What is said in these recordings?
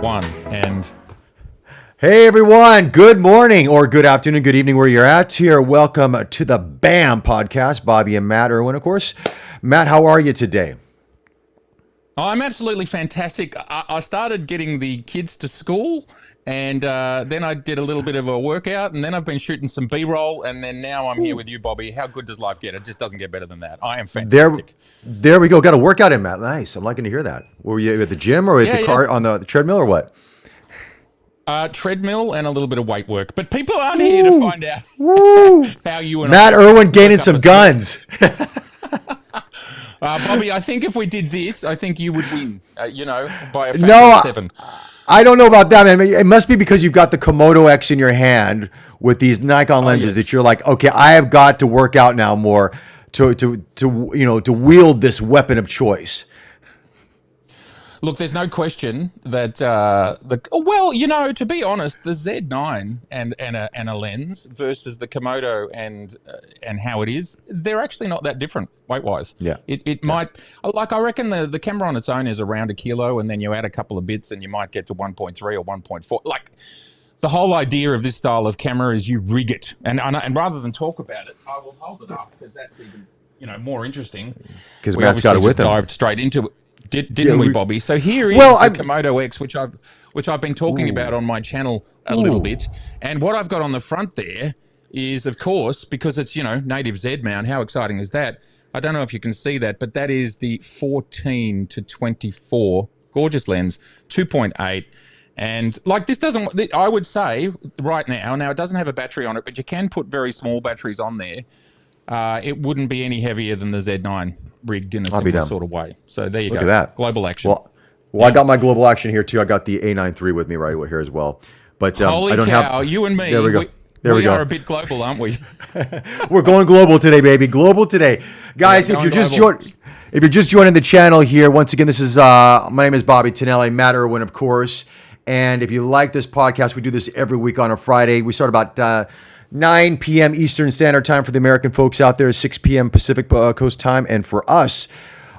one. And hey everyone, good morning or good afternoon, good evening where you're at here. Welcome to the BAM podcast, Bobby and Matt Irwin, of course. Matt, how are you today? I'm absolutely fantastic. I started getting the kids to school, and then I did a little bit of a workout, and then I've been shooting some B-roll, and then now I'm here with you, Bobby. How good does life get? It just doesn't get better than that. I am fantastic. There we go. Got a workout in, Matt. Nice. I'm liking to hear that. Were you at the gym or at the car on the treadmill or what? Treadmill and a little bit of weight work. But people aren't here to find out how you and Matt Irwin gaining some guns. Bobby, I think if we did this, I think you would win, by a factor of 7. I don't know about that, man. It must be because you've got the Komodo X in your hand with these Nikon lenses that you're like, okay, I have got to work out now more to wield this weapon of choice. Look, there's no question that to be honest, the Z9 and a lens versus the Komodo and how it is, they're actually not that different weight-wise. Yeah. It might, like, I reckon the camera on its own is around 1 kilo, and then you add a couple of bits and you might get to 1.3 or 1.4. Like, the whole idea of this style of camera is you rig it. And rather than talk about it, I will hold it up because that's even, more interesting. Because Matt's got it with him. Dived straight into it. Didn't we, Bobby? So here is the Komodo X, which I've been talking about on my channel a little bit. And what I've got on the front there is, of course, because it's, native Z mount. How exciting is that? I don't know if you can see that, but that is the 14 to 24 gorgeous lens, 2.8. And like this doesn't, I would say right now it doesn't have a battery on it, but you can put very small batteries on there. It wouldn't be any heavier than the Z9 rigged in a similar sort of way. So there you go. Look at that. Global action. Well, I got my global action here too. I got the A9 III with me right here as well. But holy cow, you and me. There we go. We are a bit global, aren't we? We're going global today, baby. Global today. Guys, if you're just joining the channel here, once again, this is my name is Bobby Tonelli, Matt Irwin, of course. And if you like this podcast, we do this every week on a Friday. We start about 9 p.m. Eastern Standard Time for the American folks out there, 6 p.m. Pacific Coast Time. And for us,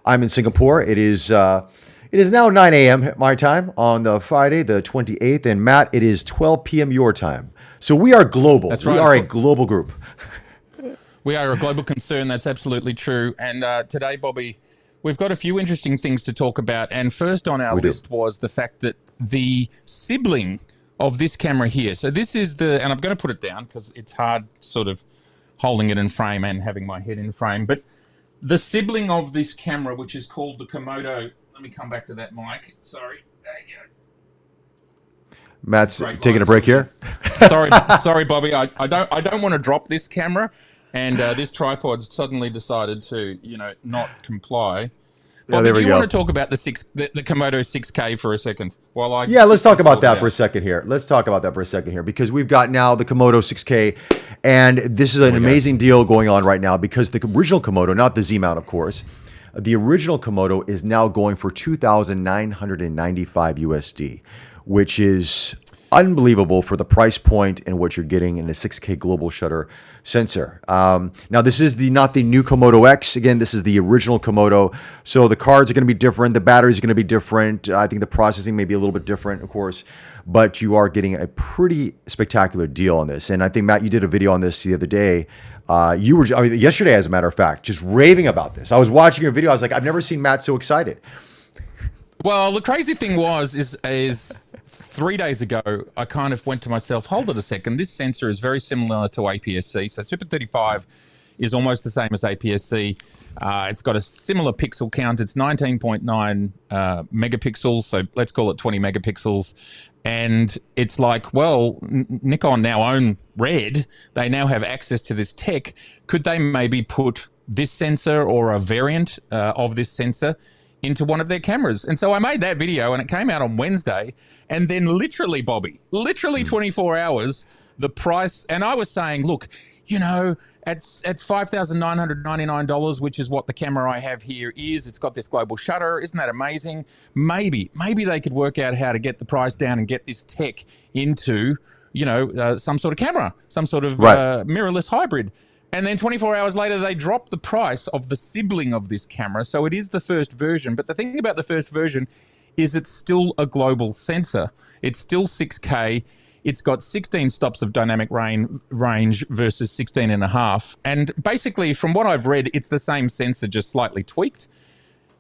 I'm in Singapore. It is now 9 a.m. my time on the Friday, the 28th. And Matt, it is 12 p.m. your time. So we are global. That's right. We are a global group. We are a global concern. That's absolutely true. And today, Bobby, we've got a few interesting things to talk about. And first on our list was the fact that the sibling of this camera here. So this is and I'm going to put it down because it's hard sort of holding it in frame and having my head in frame. But the sibling of this camera, which is called the Komodo, let me come back to that mic. Sorry. There you go. Matt's taking a break here. Sorry, Bobby. I don't want to drop this camera, and this tripod suddenly decided to, not comply. Bobby, do you want to talk about the Komodo 6K for a second? Let's talk about that for a second here. Because we've got now the Komodo 6K, and this is an amazing deal going on right now because the original Komodo, not the Z mount, of course, the original Komodo is now going for $2,995 USD, which is unbelievable for the price point and what you're getting in a 6K global shutter sensor. Now, this is not the new Komodo X. Again, this is the original Komodo. So the cards are going to be different. The batteries are going to be different. I think the processing may be a little bit different, of course. But you are getting a pretty spectacular deal on this. And I think, Matt, you did a video on this the other day. Yesterday, as a matter of fact, just raving about this. I was watching your video. I was like, I've never seen Matt so excited. Well, the crazy thing is 3 days ago, I kind of went to myself, hold it a second, this sensor is very similar to APS-C. So Super 35 is almost the same as APS-C. It's got a similar pixel count. It's 19.9 megapixels, so let's call it 20 megapixels. And it's like, well, Nikon now own RED. They now have access to this tech. Could they maybe put this sensor or a variant of this sensor into one of their cameras? And so I made that video and it came out on Wednesday, and then literally, Bobby, 24 hours, the price, and I was saying, look, at $5,999, which is what the camera I have here is, it's got this global shutter. Isn't that amazing? Maybe they could work out how to get the price down and get this tech into, some sort of camera, some sort of mirrorless hybrid. And then 24 hours later, they dropped the price of the sibling of this camera. So it is the first version. But the thing about the first version is it's still a global sensor. It's still 6K. It's got 16 stops of dynamic range versus 16 and a half. And basically, from what I've read, it's the same sensor, just slightly tweaked.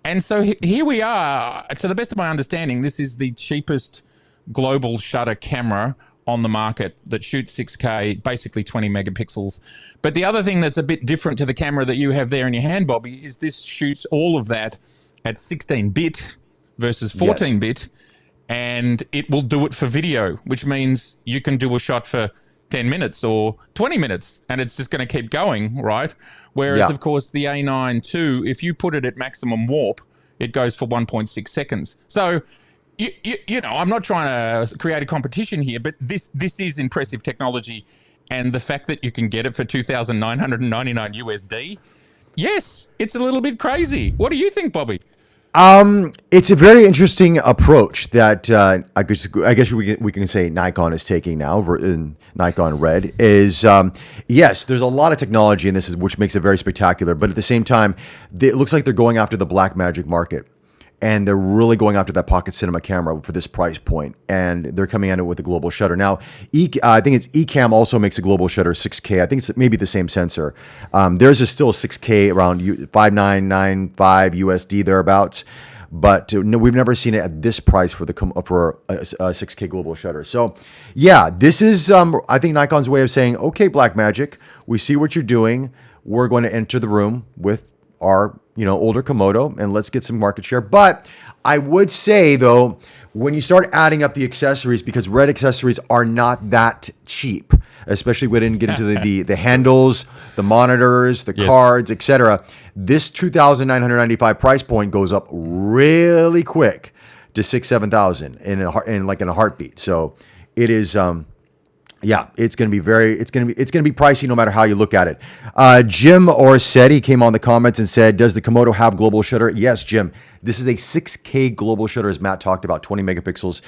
And so here we are. To the best of my understanding, this is the cheapest global shutter camera on the market that shoots 6K, basically 20 megapixels. But the other thing that's a bit different to the camera that you have there in your hand, Bobby, is this shoots all of that at 16-bit versus 14-bit. And it will do it for video, which means you can do a shot for 10 minutes or 20 minutes, and it's just going to keep going, right? Whereas, of course, the A9 II, if you put it at maximum warp, it goes for 1.6 seconds. So, you know, I'm not trying to create a competition here, but this is impressive technology. And the fact that you can get it for $2,999 USD, yes, it's a little bit crazy. What do you think, Bobby? It's a very interesting approach that I guess we can say Nikon is taking now. Nikon RED is yes, there's a lot of technology in this, which makes it very spectacular. But at the same time, it looks like they're going after the Blackmagic market, and they're really going after that pocket cinema camera for this price point, and they're coming at it with a global shutter. Now, I think it's Ecamm also makes a global shutter 6K. I think it's maybe the same sensor. Theirs is still 6K around 5995 USD thereabouts, but no, we've never seen it at this price for a 6K global shutter. So, yeah, this is I think Nikon's way of saying, okay, Blackmagic, we see what you're doing. We're going to enter the room with our older Komodo, and let's get some market share. But I would say, though, when you start adding up the accessories, because RED accessories are not that cheap, especially when we didn't get into the handles, the monitors, the cards, etc. This $2,995 price point goes up really quick to $6,000-7,000 in a heartbeat. So it is. Yeah, it's going to be pricey no matter how you look at it. Jim Orsetti came on the comments and said, does the Komodo have global shutter? Yes, Jim. This is a 6K global shutter, as Matt talked about, 20 megapixels.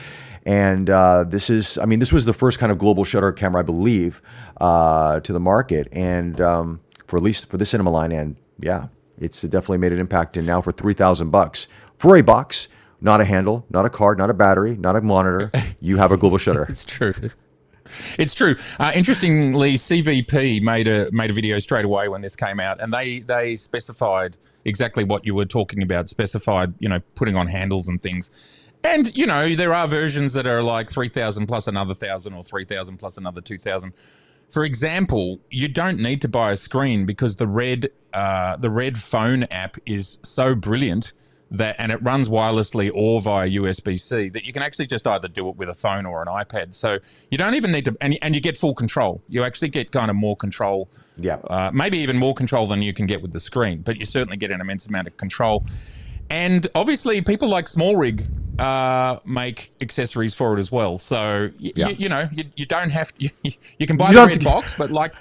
And this was the first kind of global shutter camera, I believe, to the market. And for at least for the cinema line. And yeah, it's definitely made an impact. And now for $3,000 for a box, not a handle, not a card, not a battery, not a monitor, you have a global shutter. It's true. It's true. Interestingly, CVP made a video straight away when this came out, and they specified exactly what you were talking about. Specified, putting on handles and things. And there are versions that are like 3,000 plus another 1,000, or 3,000 plus another 2,000. For example, you don't need to buy a screen because the RED phone app is so brilliant and it runs wirelessly or via USB-C, that you can actually just either do it with a phone or an iPad. So you don't even need to, and you get full control. You actually get kind of more control, maybe even more control than you can get with the screen, but you certainly get an immense amount of control. And obviously people like Small Rig make accessories for it as well. So, you don't have to, you can buy the RED box, but like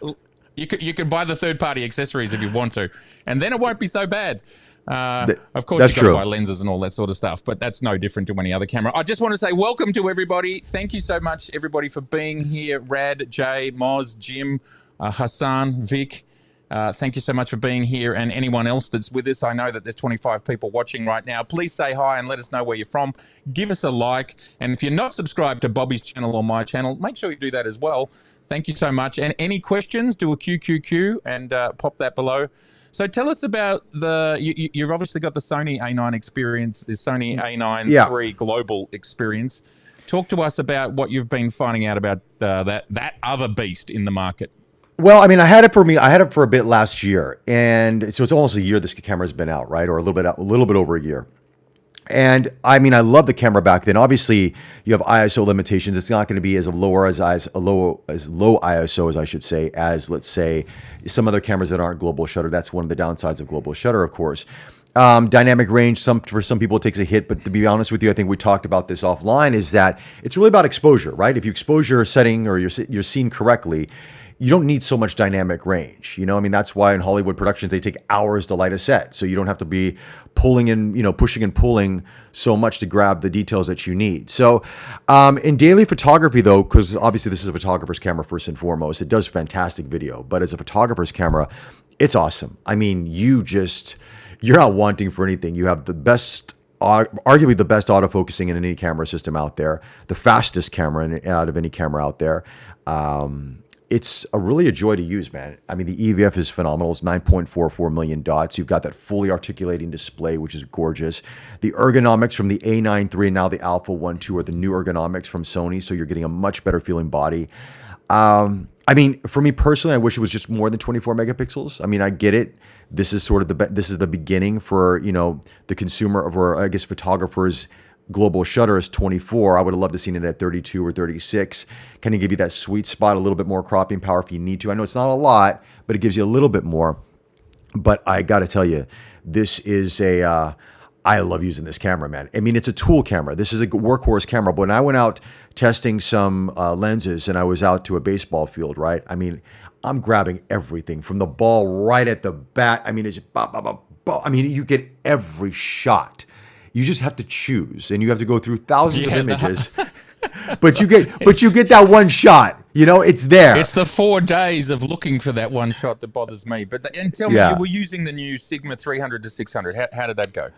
you can buy the third-party accessories if you want to, and then it won't be so bad. Of course, you've got to buy lenses and all that sort of stuff, but that's no different to any other camera. I just want to say welcome to everybody. Thank you so much, everybody, for being here. Rad, Jay, Moz, Jim, Hassan, Vic. Thank you so much for being here, and anyone else that's with us. I know that there's 25 people watching right now. Please say hi and let us know where you're from. Give us a like, and if you're not subscribed to Bobby's channel or my channel, make sure you do that as well. Thank you so much. And any questions, do a QQQ and pop that below. So tell us about you've obviously got the Sony A9 experience, the Sony A9 III global experience. Talk to us about what you've been finding out about that other beast in the market. Well, I mean, I had it for a bit last year, and so it's almost a year this camera's been out, right? Or a little bit over a year. And I mean, I love the camera back then. Obviously, you have ISO limitations. It's not going to be as low ISO as I should say, as let's say some other cameras that aren't global shutter. That's one of the downsides of global shutter, of course. Dynamic range, for some people it takes a hit, but to be honest with you, I think we talked about this offline, is that it's really about exposure, right? If you expose your setting or your scene correctly, you don't need so much dynamic range. I mean, that's why in Hollywood productions, they take hours to light a set. So you don't have to be pulling and, pushing and pulling so much to grab the details that you need. So in daily photography though, because obviously this is a photographer's camera first and foremost, it does fantastic video, but as a photographer's camera, it's awesome. I mean, you're not wanting for anything. You have the best arguably the best autofocusing in any camera system out there, the fastest camera out of any camera out there. It's really a joy to use, man. I mean, the EVF is phenomenal. It's 9.44 million dots. You've got that fully articulating display, which is gorgeous. The ergonomics from the A9 III and now the Alpha 1 II are the new ergonomics from Sony, so you're getting a much better feeling body. I mean, for me personally, I wish it was just more than 24 megapixels. I mean, I get it. This is sort of this is the beginning for, you know, the consumer of, or I guess photographers' global shutter is 24. I would have loved to seen it at 32 or 36. Kind of give you that sweet spot, a little bit more cropping power if you need to. I know it's not a lot, but it gives you a little bit more. But I got to tell you, this is I love using this camera, man. I mean, it's a tool camera. This is a workhorse camera. But when I went out testing some lenses and I was out to a baseball field, right? I mean, I'm grabbing everything from the ball right at the bat. I mean, it's bop, bop, bop, bop. I mean, you get every shot. You just have to choose, and you have to go through thousands of images. But you get that one shot. You know, it's there. It's the 4 days of looking for that one shot that bothers me. But and tell me, you were using the new Sigma 300 to 600. How did that go?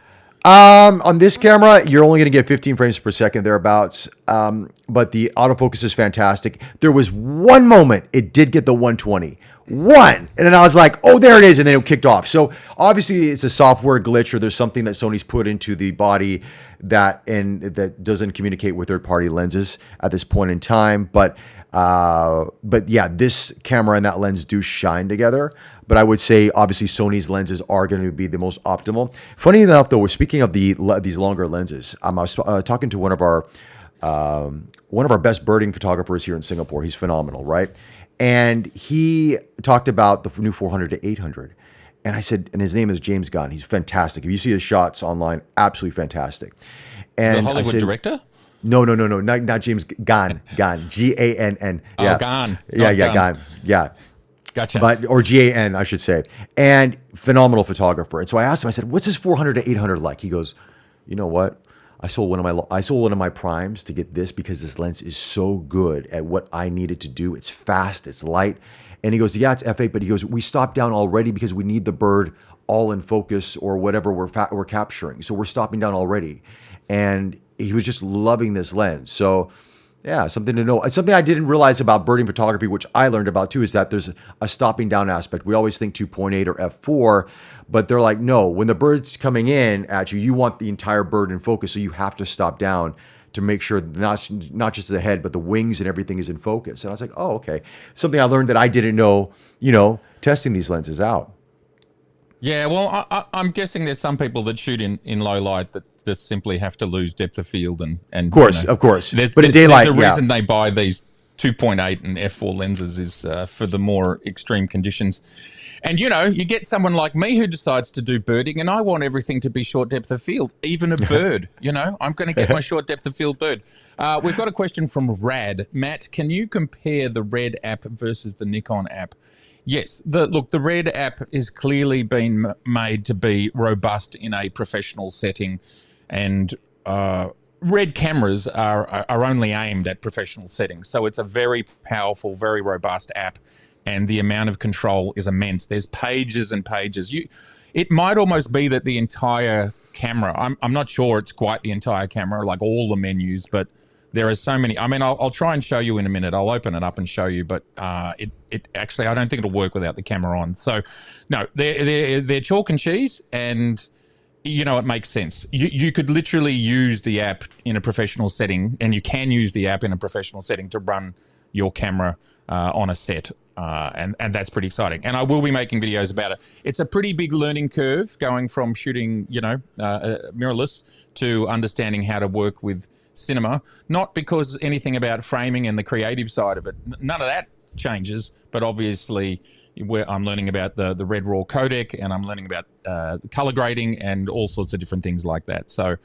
On this camera, you're only going to get 15 frames per second thereabouts. But the autofocus is fantastic. There was one moment it did get the 120. One. And then I was like, oh, there it is. And then it kicked off. So obviously it's a software glitch, or there's something that Sony's put into the body that doesn't communicate with third-party lenses at this point in time. But yeah, this camera and that lens do shine together. But I would say, obviously, Sony's lenses are going to be the most optimal. Funny enough, though, speaking of these longer lenses, I was talking to one of our best birding photographers here in Singapore. He's phenomenal, right? And he talked about the new 400 to 800. And I said, and his name is James Gunn. He's fantastic. If you see his shots online, absolutely fantastic. And the Hollywood director? No, not James Gunn. Gunn, Gann. Yeah. Oh, Gunn. Yeah, Gunn. Yeah. Gotcha. Or GAN, I should say. And phenomenal photographer. And so I asked him, I said, what's this 400 to 800 like? He goes, you know what? I sold one of my primes to get this because this lens is so good at what I needed to do. It's fast, it's light. And he goes, yeah, it's f8, but he goes, we stopped down already because we need the bird all in focus or whatever we're capturing. So we're stopping down already. And he was just loving this lens. So yeah, something to know. Something I didn't realize about birding photography, which I learned about too, is that there's a stopping down aspect. We always think 2.8 or f4, but they're like, no, when the bird's coming in at you, you want the entire bird in focus. So you have to stop down to make sure not just the head, but the wings and everything is in focus. And I was like, oh, okay. Something I learned that I didn't know, testing these lenses out. Yeah, well, I'm guessing there's some people that shoot in low light that just simply have to lose depth of field and of course. But in daylight, there's a reason they buy these 2.8 and f4 lenses is for the more extreme conditions. And you get someone like me who decides to do birding, and I want everything to be short depth of field, even a bird. I'm going to get my short depth of field bird. We've got a question from Rad. Matt, can you compare the RED app versus the Nikon app? Yes, the RED app is clearly been made to be robust in a professional setting, and RED cameras are only aimed at professional settings. So it's a very powerful, very robust app, and the amount of control is immense. There's pages and pages. It might almost be that the entire camera, I'm not sure it's quite the entire camera, like all the menus, but there are so many. I mean, I'll try and show you in a minute. I'll open it up and show you, but it actually, I don't think it'll work without the camera on. So, no, they're chalk and cheese, and it makes sense. You could literally use the app in a professional setting, and you can use the app in a professional setting to run your camera on a set, and that's pretty exciting. And I will be making videos about it. It's a pretty big learning curve going from shooting, mirrorless to understanding how to work with cinema, not because anything about framing and the creative side of it, none of that changes, but obviously I'm learning about the Red Raw codec, and I'm learning about color grading and all sorts of different things like that. So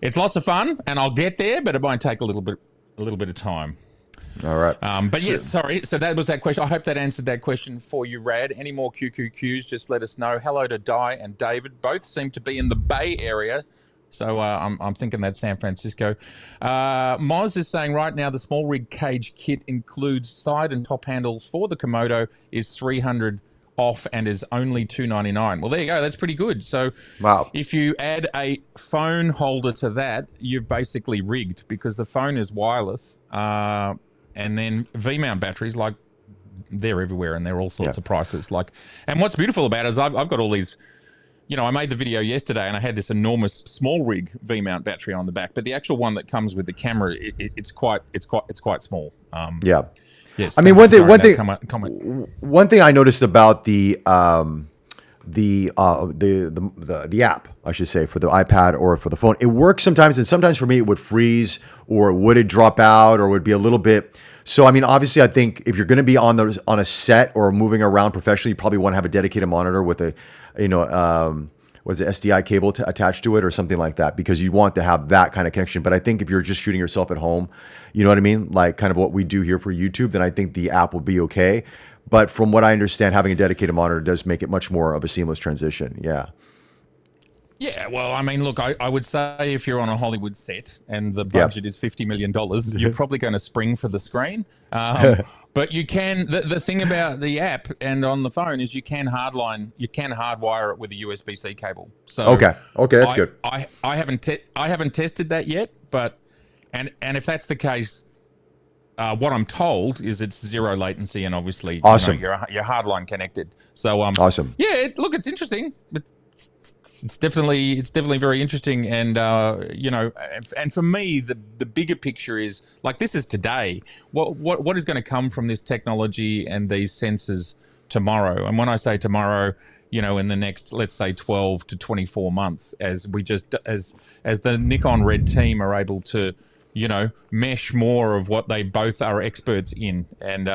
it's lots of fun, and I'll get there, but it might take a little bit of time. All right. But yes, sorry. So that was that question. I hope that answered that question for you, Rad. Any more QQQs, just let us know. Hello to Di and David. Both seem to be in the Bay Area. So I'm thinking that's San Francisco. Moz is saying right now the small rig cage kit includes side and top handles for the Komodo is $300 off and is only $299. Well, there you go. That's pretty good. So Wow. if you add a phone holder to that, you've basically rigged, because the phone is wireless. And then V-mount batteries, like, they're everywhere and they're all sorts of prices. Like, and what's beautiful about it is I've got all these, I made the video yesterday and I had this enormous small rig V-mount battery on the back, but the actual one that comes with the camera, it's quite small. Yes. I mean, one thing I noticed about the app, I should say, for the iPad or for the phone, it works sometimes, and sometimes for me it would freeze, or would it drop out, or would be a little bit. So I mean, obviously, I think if you're going to be on a set or moving around professionally, you probably want to have a dedicated monitor with a, what's it, SDI cable attached to it or something like that, because you want to have that kind of connection. But I think if you're just shooting yourself at home, you know what I mean, like kind of what we do here for YouTube, then I think the app will be okay. But from what I understand, having a dedicated monitor does make it much more of a seamless transition. Yeah. Yeah, well, I mean, look, I would say if you're on a Hollywood set and the budget is $50 million, you're probably going to spring for the screen. But you can, the thing about the app and on the phone is you can hardwire it with a USB-C cable. So okay, that's good. I haven't tested that yet, but and if that's the case, what I'm told is it's zero latency and obviously awesome. You're hardline connected. So awesome. Yeah, look, it's interesting. It's definitely very interesting, and and for me the bigger picture is, like, this is today. What is going to come from this technology and these sensors tomorrow? And when I say tomorrow, in the next, let's say, 12 to 24 months, as the Nikon RED team are able to mesh more of what they both are experts in, and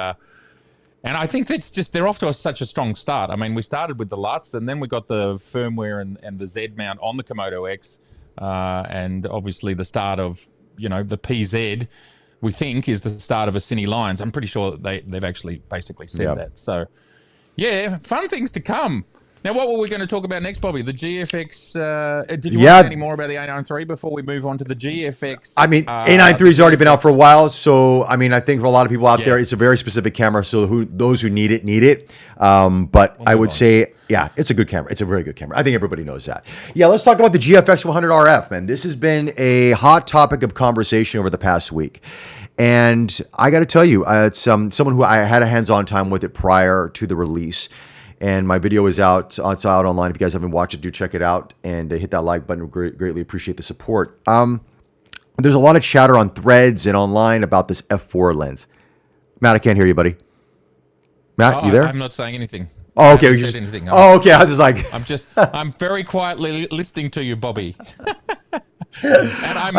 I think they're off to such a strong start. I mean, we started with the LUTs, and then we got the firmware and the Z mount on the Komodo X, and obviously the start of, the PZ, we think, is the start of a Cine Lines. I'm pretty sure that they've actually basically said that. So, yeah, fun things to come. Now, what were we going to talk about next, Bobby? The GFX. Did you want to say any more about the A93 before we move on to the GFX? I mean, A93 has already been out for a while, so I mean, I think for a lot of people out there, it's a very specific camera. So those who need it. But I would say, it's a good camera. It's a very good camera. I think everybody knows that. Yeah, let's talk about the GFX100RF, man. This has been a hot topic of conversation over the past week. And I got to tell you, it's someone who I had a hands-on time with it prior to the release. And my video is out. It's out online. If you guys haven't watched it, do check it out and hit that like button. Greatly appreciate the support. There's a lot of chatter on threads and online about this f4 lens. Matt, I can't hear you, buddy. Matt, you there? I'm not saying anything. Oh, okay. Anything. Okay. I was just like, I'm very quietly listening to you, Bobby. And I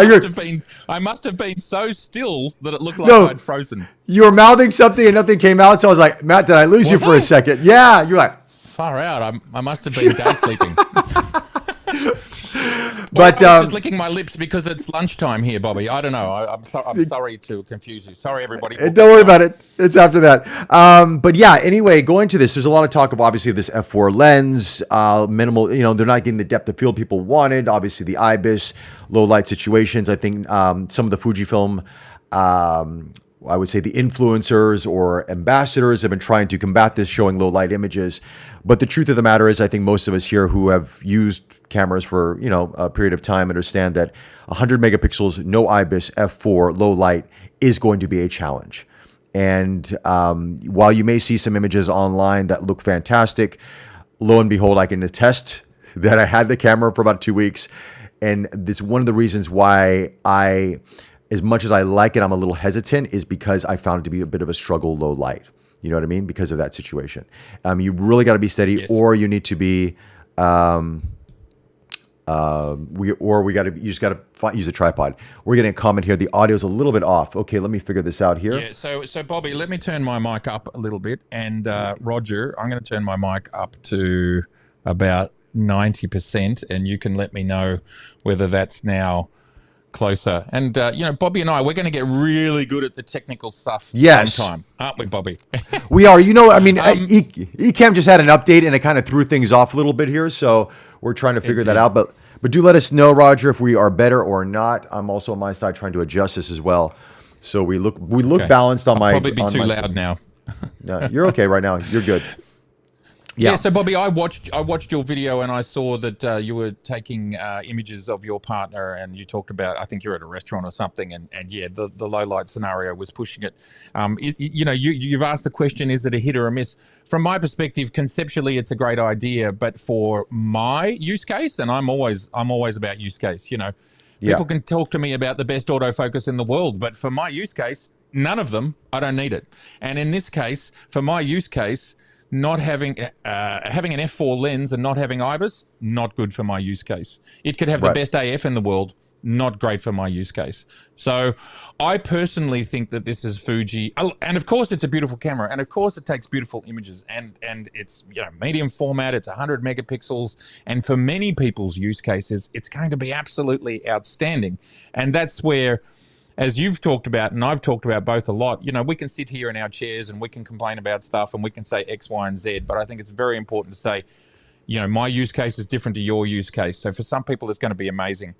must have been so still that it looked like I'd frozen. You were mouthing something and nothing came out, so I was like, Matt, did I lose you for a second? Yeah, you're like, far out. I must have been day sleeping. But I was just licking my lips because it's lunchtime here, Bobby. I don't know. I'm sorry to confuse you. Sorry, everybody. Don't worry about it. It's after that. But yeah, anyway, going to this, there's a lot of talk of obviously this f4 lens, minimal, they're not getting the depth of field people wanted. Obviously the IBIS, low light situations. I think some of the Fujifilm, I would say the influencers or ambassadors have been trying to combat this, showing low light images. But the truth of the matter is, I think most of us here who have used cameras for, a period of time understand that 100 megapixels, no IBIS, f4, low light is going to be a challenge. And while you may see some images online that look fantastic, lo and behold, I can attest that I had the camera for about 2 weeks. And this one of the reasons why as much as I like it, I'm a little hesitant, is because I found it to be a bit of a struggle low light. You know what I mean? Because of that situation. You really got to be steady, or you need to be, you just got to use a tripod. We're getting a comment here. The audio's a little bit off. Okay, let me figure this out here. Yeah. So Bobby, let me turn my mic up a little bit, and Roger, I'm going to turn my mic up to about 90%, and you can let me know whether that's now closer. And Bobby and I, we're going to get really good at the technical stuff sometime, aren't we, Bobby? We are. I mean, Ecamm just had an update and it kind of threw things off a little bit here, so we're trying to figure that out. But do let us know, Roger, if we are better or not. I'm also on my side trying to adjust this as well, so we look balanced on my. Probably be too loud now. No, you're okay right now. You're good. Yeah, so Bobby, I watched your video and I saw that you were taking images of your partner, and you talked about, I think you're at a restaurant or something, and yeah, the low light scenario was pushing it. You've asked the question, is it a hit or a miss? From my perspective, conceptually, it's a great idea, but for my use case, and I'm always about use case. People can talk to me about the best autofocus in the world, but for my use case, none of them, I don't need it. And in this case, for my use case, not having an f4 lens and not having IBIS, not good for my use case. It could have the best AF in the world, not great for my use case. So I personally think that this is Fuji, and of course it's a beautiful camera, and of course it takes beautiful images, and it's medium format, it's 100 megapixels, and for many people's use cases, it's going to be absolutely outstanding. And that's where, as you've talked about, and I've talked about both a lot, we can sit here in our chairs and we can complain about stuff and we can say X, Y, and Z, but I think it's very important to say, my use case is different to your use case. So for some people, it's going to be amazing.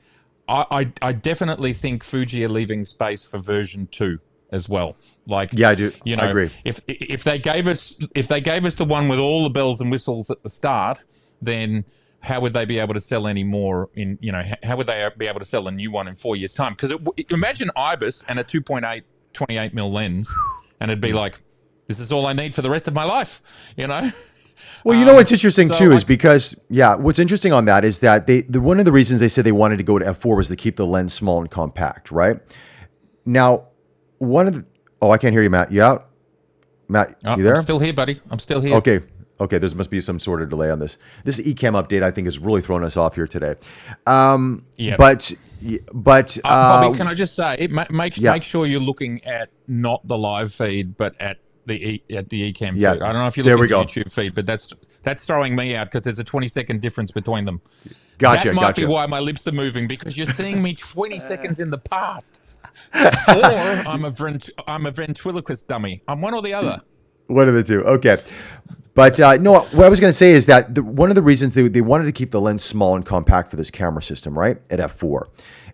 I definitely think Fuji are leaving space for version 2 as well. Yeah, I do. I agree. If they gave us the one with all the bells and whistles at the start, then how would they be able to sell any more how would they be able to sell a new one in 4 years' time? Because imagine IBIS and a 2.8 28mm lens, and it'd be like, this is all I need for the rest of my life, Well, what's interesting too is because, what's interesting on that is that one of the reasons they said they wanted to go to f4 was to keep the lens small and compact, right? Now, I can't hear you, Matt. You out? Matt, you there? I'm still here, buddy. I'm still here. Okay, there must be some sort of delay on this. This Ecamm update, I think, is really throwing us off here today. But Bobby, can I just say, make sure you're looking at not the live feed, but at the Ecamm feed. I don't know if you're looking at the YouTube feed, but that's throwing me out because there's a 20-second difference between them. Gotcha. That might be why my lips are moving, because you're seeing me 20 seconds in the past, or I'm a ventriloquist dummy. I'm one or the other. One of the two. Okay. But no, what I was going to say is that one of the reasons they wanted to keep the lens small and compact for this camera system, right, at f4.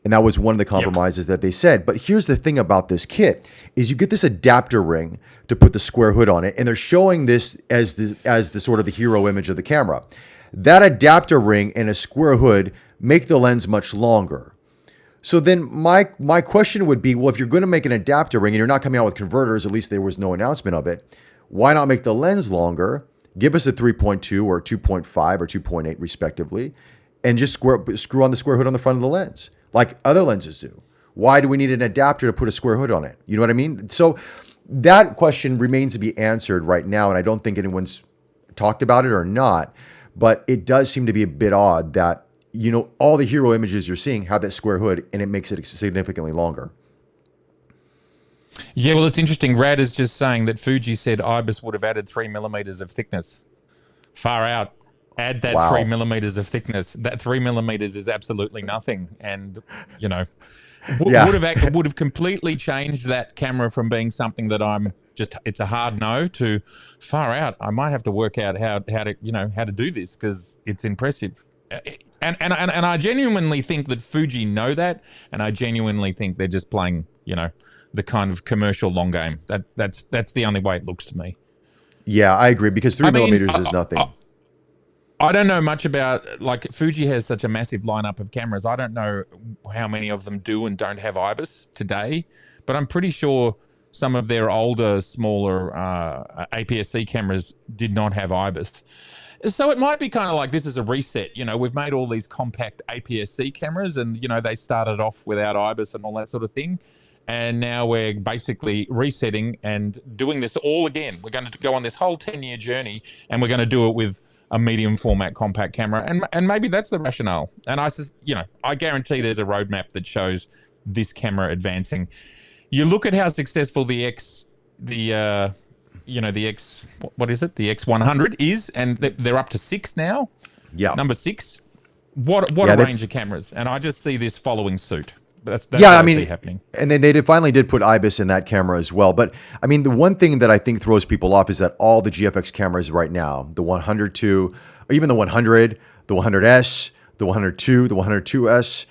And that was one of the compromises that they said. But here's the thing about this kit is you get this adapter ring to put the square hood on it. And they're showing this as the sort of the hero image of the camera. That adapter ring and a square hood make the lens much longer. So then my question would be, well, if you're going to make an adapter ring and you're not coming out with converters, at least there was no announcement of it, why not make the lens longer? Give us a 3.2 or 2.5 or 2.8 respectively, and just screw on the square hood on the front of the lens, like other lenses do. Why do we need an adapter to put a square hood on it? You know what I mean? So that question remains to be answered right now, and I don't think anyone's talked about it or not, but it does seem to be a bit odd that, all the hero images you're seeing have that square hood, and it makes it significantly longer. Yeah, well, it's interesting. Rad is just saying that Fuji said IBIS would have added 3mm of thickness. Far out. Add that 3mm of thickness. That 3mm is absolutely nothing, and would have completely changed that camera from being something that it's a hard no to far out. I might have to work out how to do this because it's impressive. And I genuinely think that Fuji know that, and I genuinely think they're just playing the kind of commercial long game. That's the only way it looks to me. Yeah, I agree, because 3mm is nothing. I don't know much about, Fuji has such a massive lineup of cameras. I don't know how many of them do and don't have IBIS today, but I'm pretty sure some of their older, smaller APS-C cameras did not have IBIS. So it might be kind of like this is a reset. We've made all these compact APS-C cameras and, they started off without IBIS and all that sort of thing. And now we're basically resetting and doing this all again. We're going to go on this whole 10-year journey, and we're going to do it with a medium format compact camera. And maybe that's the rationale. And I guarantee there's a roadmap that shows this camera advancing. You look at how successful the X100 is, and they're up to 6 now. Yeah. Number 6. What a range of cameras. And I just see this following suit. That's happening. And then they finally did put IBIS in that camera as well. But I mean, the one thing that I think throws people off is that all the GFX cameras right now, the 102, or even the 100, the 100S, the 102, the 102S,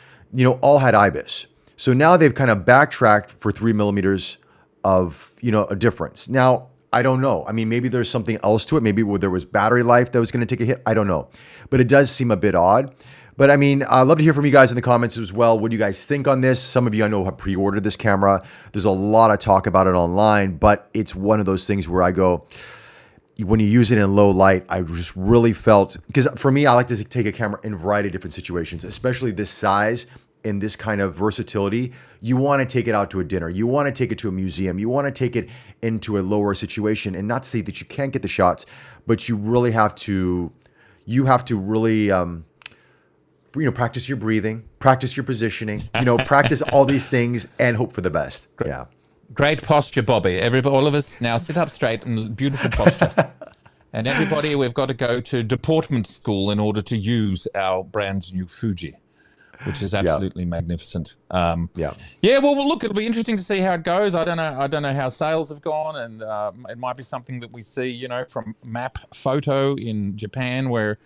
all had IBIS. So now they've kind of backtracked for 3mm of, a difference. Now, I don't know. I mean, maybe there's something else to it. Maybe there was battery life that was going to take a hit. I don't know. But it does seem a bit odd. But I mean, I'd love to hear from you guys in the comments as well. What do you guys think on this? Some of you I know have pre-ordered this camera. There's a lot of talk about it online, but it's one of those things where I go, when you use it in low light, I just really felt, because for me, I like to take a camera in a variety of different situations, especially this size and this kind of versatility. You want to take it out to a dinner. You want to take it to a museum. You want to take it into a lower situation, and not to say that you can't get the shots, but you really have to, really, practice your breathing, practice your positioning, practice all these things and hope for the best. Yeah. Great posture, Bobby. All of us now sit up straight and beautiful posture. And everybody, we've got to go to deportment school in order to use our brand new Fuji, which is absolutely magnificent. Well, look, it'll be interesting to see how it goes. I don't know how sales have gone, and it might be something that we see, from Map Photo in Japan, where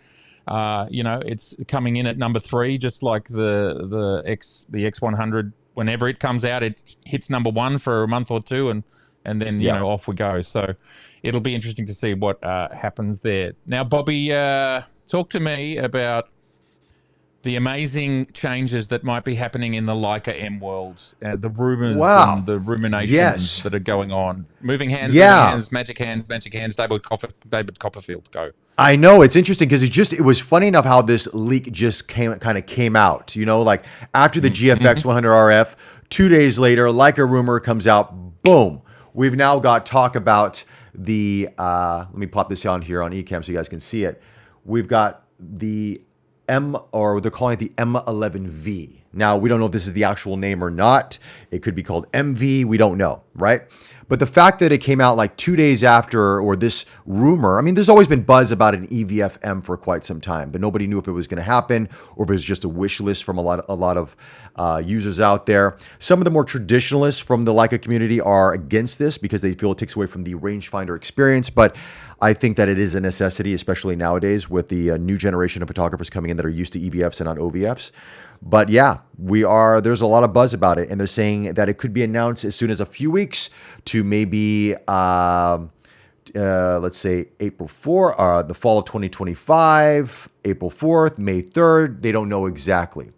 it's coming in at number 3, just like the X100. Whenever it comes out, it hits number 1 for a month or two, and then off we go. So it'll be interesting to see what happens there. Now, Bobby, talk to me about the amazing changes that might be happening in the Leica M world, the rumors and the ruminations that are going on. Moving hands, magic hands, David Copperfield, go. I know, it's interesting because it was funny enough how this leak just came out, like after the GFX100RF, 2 days later, Leica rumor comes out, boom. We've now got talk about the, let me pop this on here on Ecamm so you guys can see it. We've got the they're calling it the M11-V. Now, we don't know if this is the actual name or not. It could be called MV. We don't know, right? But the fact that it came out like 2 days after, or this rumor, I mean, there's always been buzz about an EVF-M for quite some time, but nobody knew if it was going to happen or if it was just a wish list from a lot of users out there. Some of the more traditionalists from the Leica community are against this because they feel it takes away from the rangefinder experience, but I think that it is a necessity, especially nowadays with the new generation of photographers coming in that are used to EVFs and not OVFs. But yeah, there's a lot of buzz about it, and they're saying that it could be announced as soon as a few weeks to maybe, let's say April 4, the fall of 2025, April 4th, May 3rd. They don't know exactly.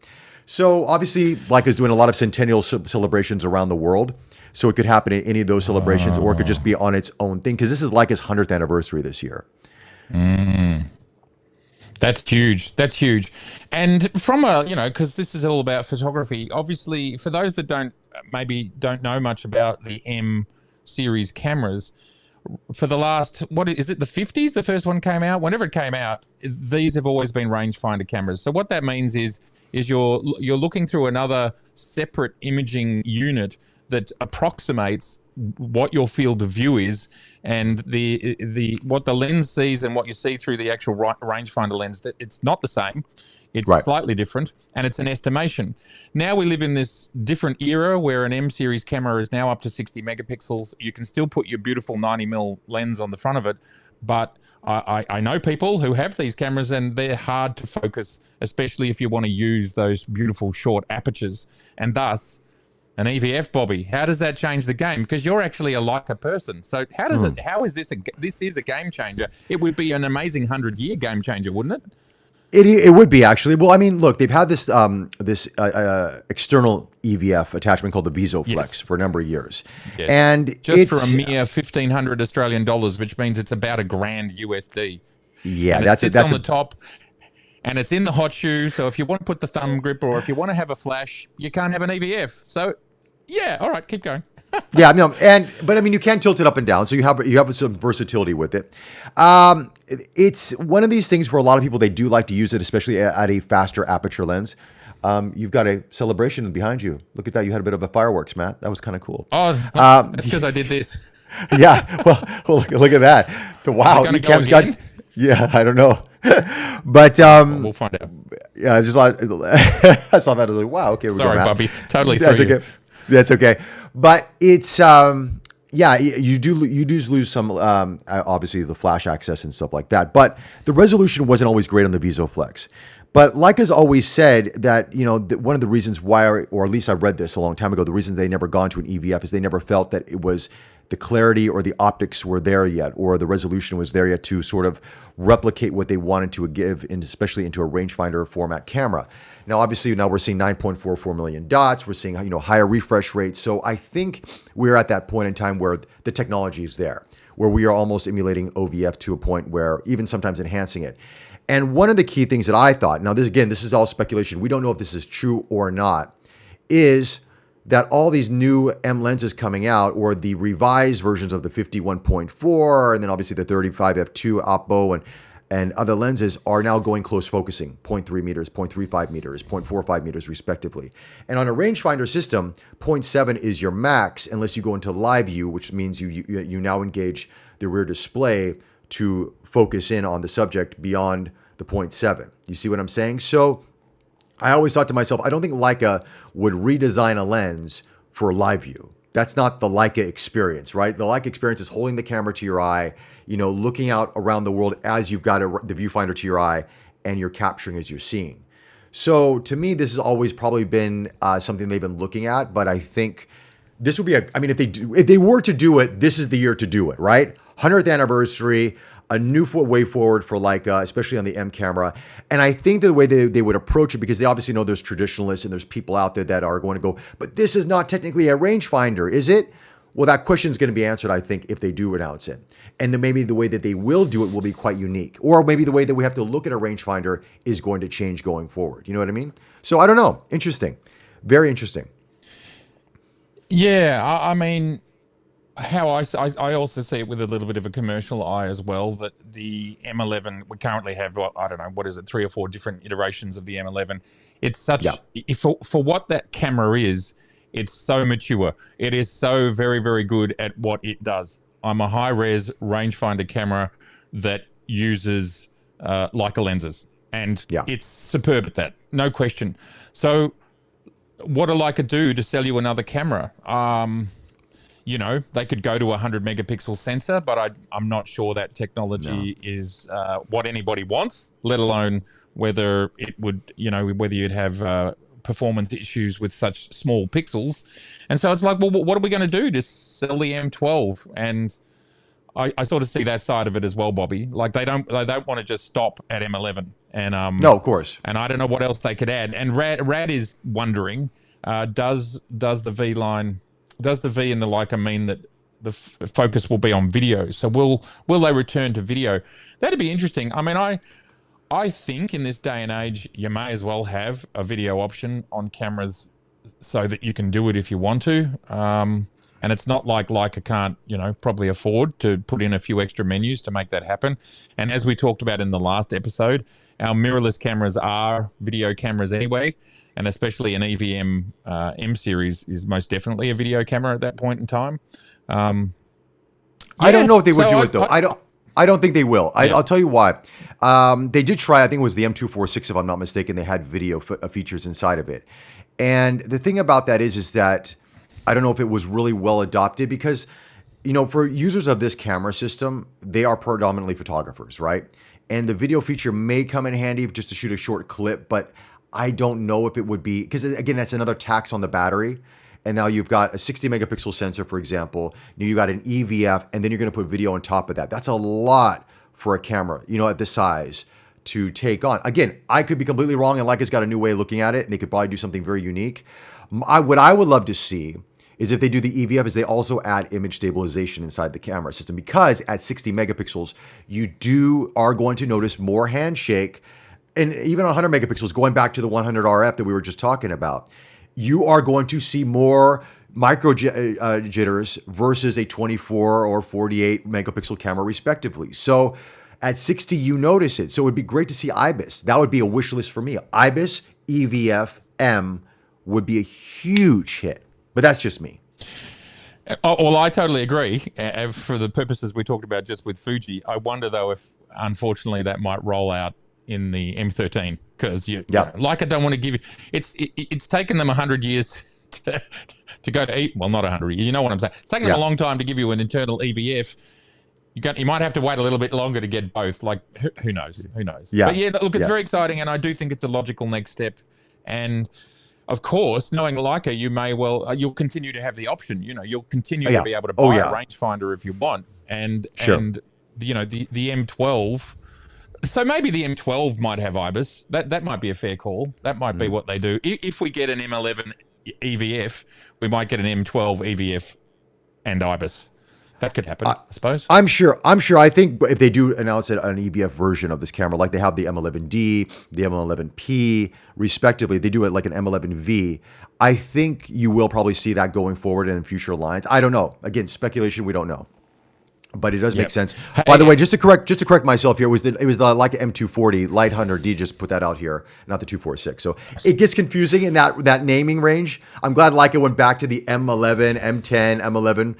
So obviously, Leica's doing a lot of centennial celebrations around the world. So it could happen at any of those celebrations, or it could just be on its own thing, because this is Leica's 100th anniversary this year. That's huge. That's huge. And from because this is all about photography, obviously, for those that don't know much about the M series cameras, for the last, what is it, the 50s, the first one came out? Whenever it came out, these have always been rangefinder cameras. So what that means is you're looking through another separate imaging unit that approximates what your field of view is, and what the lens sees and what you see through the actual rangefinder lens, that it's not the same. It's slightly different, and it's an estimation. Now we live in this different era where an M series camera is now up to 60 megapixels. You can still put your beautiful 90mm lens on the front of it, but I know people who have these cameras and they're hard to focus, especially if you want to use those beautiful short apertures, and thus an EVF, Bobby. How does that change the game? Because you're actually a Leica person. So how is this this is a game changer? It would be an amazing 100-year game changer, wouldn't it? It would be, actually. Well, I mean, look, they've had this external EVF attachment called the VisoFlex for a number of years. Yes. And just for a mere 1,500 Australian dollars, which means it's about $1,000 USD. Yeah, and that's on the top. And it's in the hot shoe, so if you want to put the thumb grip or if you want to have a flash, you can't have an EVF. So, yeah, all right, keep going. Yeah, no, but I mean, you can tilt it up and down, so you have some versatility with it. It's one of these things for a lot of people. They do like to use it, especially at a faster aperture lens. You've got a celebration behind you. Look at that. You had a bit of a fireworks, Matt. That was kind of cool. Oh, that's because I did this. Yeah, well look at that. Wow, Ecamm's got. Yeah, I don't know. But we'll find out. Yeah, I just I saw that. I was like, wow, okay, we're sorry, going Bobby. Totally. That's okay. That's okay. But it's yeah, you do lose some obviously the flash access and stuff like that. But the resolution wasn't always great on the VisoFlex. But Leica's always said that, one of the reasons why, or at least I read this a long time ago, the reason they never gone to an EVF is they never felt that it was the clarity or the optics were there yet, or the resolution was there yet to sort of replicate what they wanted to give, especially into a rangefinder format camera. Now, obviously, now we're seeing 9.44 million dots. We're seeing, higher refresh rates. So I think we're at that point in time where the technology is there, where we are almost emulating OVF to a point where even sometimes enhancing it. And one of the key things that I thought, now this is all speculation, we don't know if this is true or not, is that all these new M lenses coming out, or the revised versions of the 51.4, and then obviously the 35 f2 oppo and other lenses are now going close focusing, 0.3 meters, 0.35 meters, 0.45 meters respectively. And on a rangefinder system, 0.7 is your max unless you go into live view, which means you now engage the rear display to focus in on the subject beyond the 0.7. You see what I'm saying? So I always thought to myself, I don't think Leica would redesign a lens for live view. That's not the Leica experience, right? The Leica experience is holding the camera to your eye, looking out around the world as you've got the viewfinder to your eye, and you're capturing as you're seeing. So to me, this has always probably been something they've been looking at, but I think this would be if they were to do it, this is the year to do it, right? 100th anniversary, a new way forward for Leica, especially on the M camera. And I think the way they would approach it, because they obviously know there's traditionalists and there's people out there that are going to go, but this is not technically a rangefinder, is it? Well, that question is going to be answered, I think, if they do announce it. And then maybe the way that they will do it will be quite unique. Or maybe the way that we have to look at a rangefinder is going to change going forward. You know what I mean? So I don't know. Interesting. Very interesting. Yeah, I mean, how I also see it with a little bit of a commercial eye as well, that the M11, we currently have, I don't know, what is it, 3 or 4 different iterations of the M11. It's such, for what that camera is, it's so mature. It is so very, very good at what it does. I'm a high-res rangefinder camera that uses Leica lenses, and it's superb at that, no question. So what do Leica do to sell you another camera? They could go to a 100 megapixel sensor, but I'm not sure that technology is what anybody wants, let alone whether it would, whether you'd have performance issues with such small pixels. And so it's like, well, what are we going to do to sell the M12? And I sort of see that side of it as well, Bobby. Like they don't want to just stop at M11. And no, of course. And I don't know what else they could add. And Rad is wondering, does the V line, does the V in the Leica mean that the focus will be on video? So will they return to video? That'd be interesting. I mean, I think in this day and age, you may as well have a video option on cameras so that you can do it if you want to. And it's not like Leica can't, probably afford to put in a few extra menus to make that happen. And as we talked about in the last episode, our mirrorless cameras are video cameras anyway. And especially an EVM M series is most definitely a video camera at that point in time. I don't know if they would do it though. I don't think they will. I'll tell you why. They did try. I think it was the M246, if I'm not mistaken. They had video features inside of it. And the thing about that is that I don't know if it was really well adopted because, for users of this camera system, they are predominantly photographers, right? And the video feature may come in handy just to shoot a short clip, but I don't know if it would be, because again, that's another tax on the battery. And now you've got a 60 megapixel sensor, for example. Now you got an EVF, and then you're going to put video on top of that. That's a lot for a camera, at this size to take on. Again, I could be completely wrong, and Leica's got a new way of looking at it, and they could probably do something very unique. What I would love to see is if they do the EVF, is they also add image stabilization inside the camera system, because at 60 megapixels, you are going to notice more handshake. And even on 100 megapixels, going back to the 100RF that we were just talking about, you are going to see more micro jitters versus a 24 or 48 megapixel camera respectively. So at 60, you notice it. So it would be great to see IBIS. That would be a wish list for me. IBIS, EVF, M would be a huge hit. But that's just me. Oh, well, I totally agree. For the purposes we talked about just with Fuji, I wonder, though, if unfortunately that might roll out in the M13, because Leica don't want to give you. It's taken them 100 years to go to well, not 100 years. You know what I'm saying? It's taken them a long time to give you an internal EVF. You might have to wait a little bit longer to get both. Like who knows? Who knows? Yeah. But look, it's very exciting, and I do think it's a logical next step. And of course, knowing Leica, you may well you'll continue to have the option. You know, you'll continue Yeah. to be able to Oh, buy a yeah. rangefinder if you want, and Sure. and you know the M12. So maybe the M12 might have IBIS. That might be a fair call. That might be what they do. If we get an M11 EVF, we might get an M12 EVF and IBIS. That could happen, I suppose. I'm sure. I think if they do announce an EBF version of this camera, like they have the M11D, the M11P, respectively, they do it like an M11V. I think you will probably see that going forward in future lines. I don't know. Again, speculation. We don't know. But it does make sense. By the way, just to correct myself here, it was the Leica M240 Light 100D. Just put that out here, not the 246. So it gets confusing in that naming range. I'm glad Leica went back to the M11, M10, M11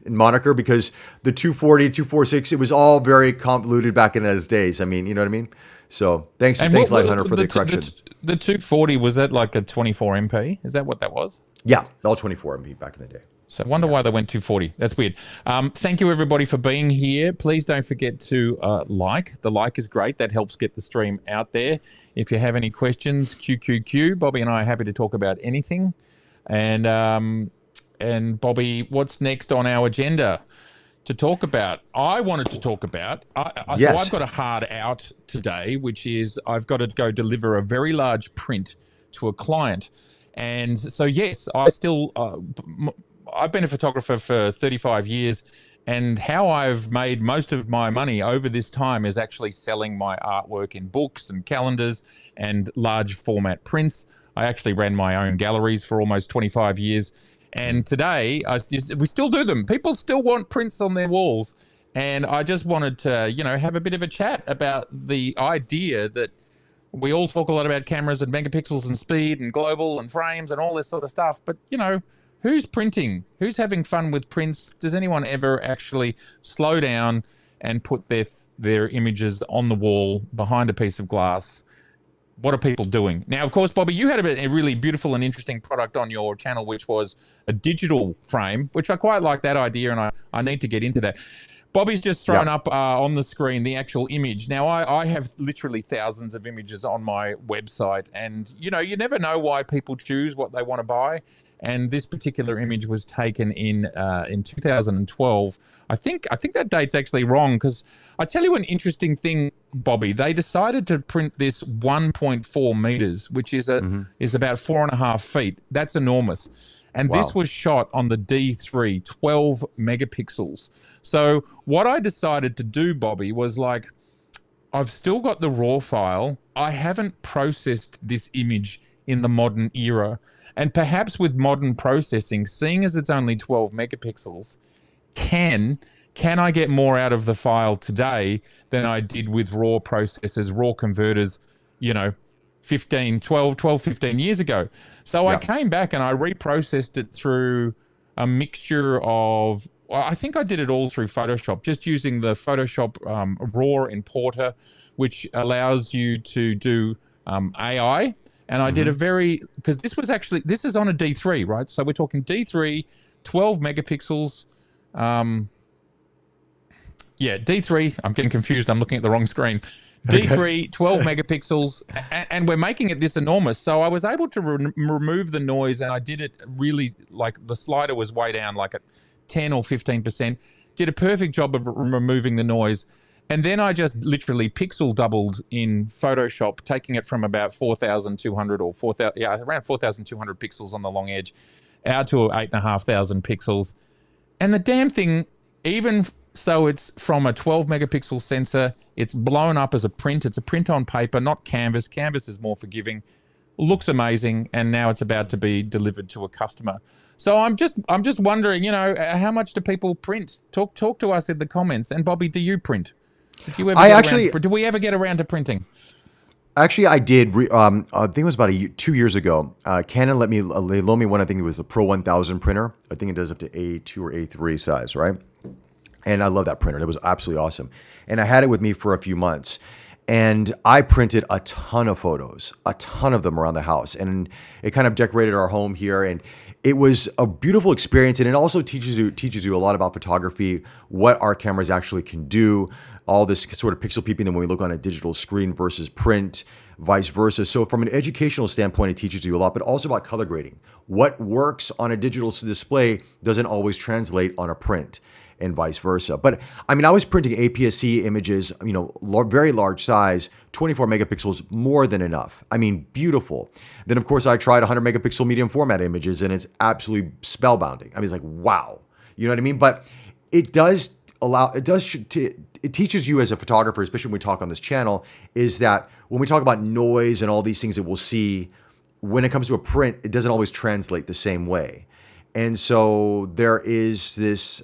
moniker, because the 240, 246, it was all very convoluted back in those days. I mean, you know what I mean? So thanks Light Hunter for the correction. The 240, was that like a 24 MP? Is that what that was? Yeah, all 24 MP back in the day. So I wonder why they went 240. That's weird. Thank you, everybody, for being here. Please don't forget to like. The like is great. That helps get the stream out there. If you have any questions, QQQ. Bobby and I are happy to talk about anything. And Bobby, what's next on our agenda to talk about? I wanted to talk about, so I've got a hard out today, which is I've got to go deliver a very large print to a client. And so, yes, I've been a photographer for 35 years, and how I've made most of my money over this time is actually selling my artwork in books and calendars and large format prints. I actually ran my own galleries for almost 25 years. And today, we still do them. People still want prints on their walls. And I just wanted to, have a bit of a chat about the idea that we all talk a lot about cameras and megapixels and speed and global and frames and all this sort of stuff. But, who's printing? Who's having fun with prints? Does anyone ever actually slow down and put their images on the wall behind a piece of glass? What are people doing? Now, of course, Bobby, you had a really beautiful and interesting product on your channel, which was a digital frame, which I quite like that idea, and I need to get into that. Bobby's just thrown up on the screen the actual image. Now, I have literally thousands of images on my website, and, you never know why people choose what they want to buy. And this particular image was taken in 2012. I think that date's actually wrong, because I tell you an interesting thing, Bobby. They decided to print this 1.4 meters, which is is about 4.5 feet. That's enormous. And this was shot on the D3, 12 megapixels. So what I decided to do, Bobby, was like, I've still got the raw file. I haven't processed this image in the modern era. And perhaps with modern processing, seeing as it's only 12 megapixels, can I get more out of the file today than I did with raw processors, raw converters, 15 years ago? So I came back and I reprocessed it through a mixture of, I think I did it all through Photoshop, just using the Photoshop RAW importer, which allows you to do AI. And I did because this is on a D3, right? So we're talking D3, 12 megapixels. D3, I'm getting confused. I'm looking at the wrong screen. D3, 12 megapixels, and we're making it this enormous. So I was able to remove the noise, and I did it really, like the slider was way down, like at 10 or 15%. Did a perfect job of removing the noise. And then I just literally pixel doubled in Photoshop, taking it from about 4,200 or 4,000, around 4,200 pixels on the long edge, out to 8,500 pixels. And the damn thing, even so, it's from a 12 megapixel sensor. It's blown up as a print. It's a print on paper, not canvas. Canvas is more forgiving. Looks amazing, and now it's about to be delivered to a customer. So I'm just wondering, how much do people print? Talk to us in the comments. And Bobby, do you print? Do we ever get around to printing? Actually, I did. I think it was about 2 years ago. Canon they loaned me one. I think it was a Pro 1000 printer. I think it does up to A2 or A3 size, right? And I love that printer. It was absolutely awesome. And I had it with me for a few months. And I printed a ton of photos, a ton of them around the house. And it kind of decorated our home here. And it was a beautiful experience. And it also teaches you a lot about photography, what our cameras actually can do, all this sort of pixel peeping that when we look on a digital screen versus print, vice versa. So from an educational standpoint, it teaches you a lot, but also about color grading. What works on a digital display doesn't always translate on a print, and vice versa. But I mean, I was printing APS-C images, very large size, 24 megapixels, more than enough. I mean, beautiful. Then of course I tried 100 megapixel medium format images, and it's absolutely spellbinding. I mean, it's like, wow, you know what I mean? But it teaches you as a photographer, especially when we talk on this channel, is that when we talk about noise and all these things that we'll see, when it comes to a print, it doesn't always translate the same way. And so there is this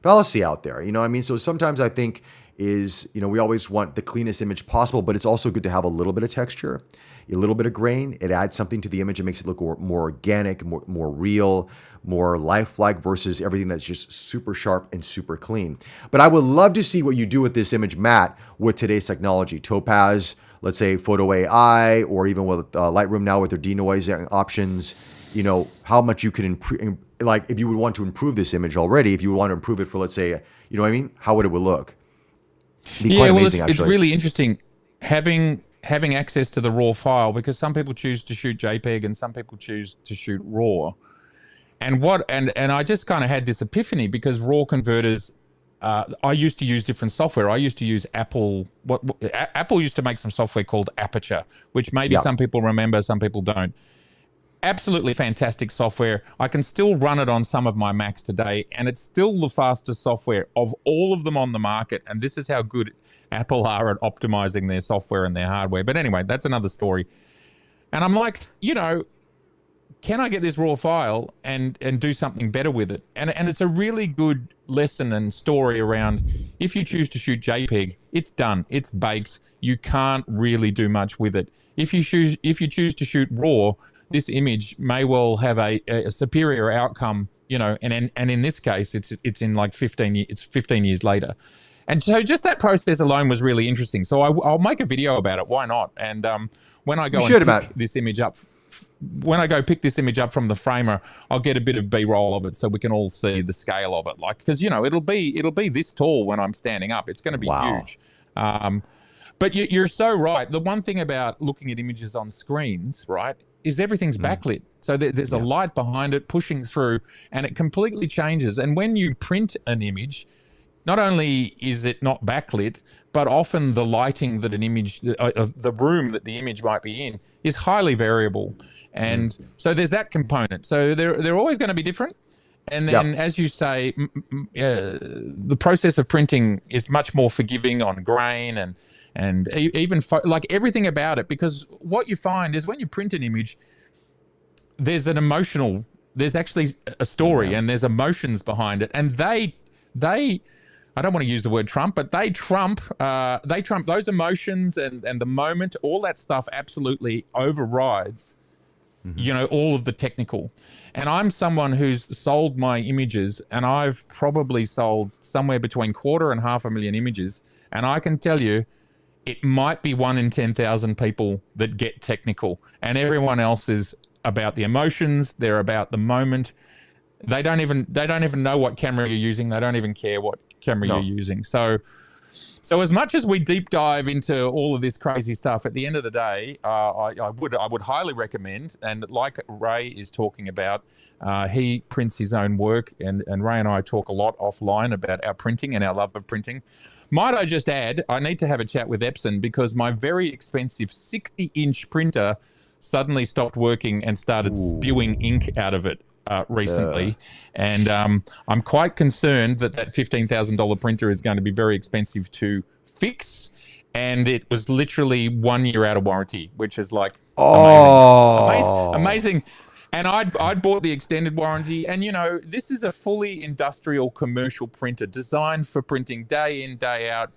fallacy out there, you know what I mean? So sometimes I think we always want the cleanest image possible, but it's also good to have a little bit of texture, a little bit of grain. It adds something to the image. It makes it look more organic, more real, more lifelike versus everything that's just super sharp and super clean. But I would love to see what you do with this image, Matt, with today's technology. Topaz, let's say Photo AI, or even with Lightroom now with their denoising options. How much you can improve, like if you would want to improve this image already, if you would want to improve it for, let's say, you know what I mean? How would it look? Be quite amazing, it's really interesting having access to the raw file, because some people choose to shoot JPEG and some people choose to shoot RAW. And I just kind of had this epiphany, because RAW converters, I used to use different software. I used to use Apple. Apple used to make some software called Aperture, which maybe some people remember, some people don't. Absolutely fantastic software. I can still run it on some of my Macs today, and it's still the fastest software of all of them on the market. And this is how good Apple are at optimizing their software and their hardware. But anyway, that's another story. And I'm like, can I get this raw file and do something better with it? And it's a really good lesson and story around, if you choose to shoot JPEG, it's done, it's baked. You can't really do much with it. If you choose to shoot RAW, this image may well have a superior outcome, and in this case, it's in like 15 years later. And so just that process alone was really interesting. So I'll make a video about it. Why not? And when I go pick this image up from the framer, I'll get a bit of B-roll of it so we can all see the scale of it. Like, because it'll be this tall when I'm standing up. It's going to be huge. But you're so right. The one thing about looking at images on screens, right, is everything's backlit. So there's a light behind it pushing through, and it completely changes. And when you print an image, not only is it not backlit, but often the lighting that an image, the room that the image might be in, is highly variable. And so there's that component. So they're always going to be different. And then, as you say, the process of printing is much more forgiving on grain and even like everything about it. Because what you find is when you print an image, there's actually a story and there's emotions behind it. And they I don't want to use the word trump, but they trump those emotions and the moment. All that stuff absolutely overrides, all of the technical. And I'm someone who's sold my images, and I've probably sold somewhere between 250,000 and 500,000 images. And I can tell you, it might be 1 in 10,000 people that get technical, and everyone else is about the emotions. They're about the moment. They don't even know what camera you're using. They don't even care what camera you're using. So as much as we deep dive into all of this crazy stuff, at the end of the day, I would highly recommend, and like Ray is talking about, he prints his own work, and Ray and I talk a lot offline about our printing and our love of printing. Might I just add, I need to have a chat with Epson, because my very expensive 60-inch printer suddenly stopped working and started spewing ink out of it recently. And I'm quite concerned that $15,000 printer is going to be very expensive to fix. And it was literally 1 year out of warranty, which is like amazing. And I'd bought the extended warranty, and this is a fully industrial commercial printer designed for printing day in, day out,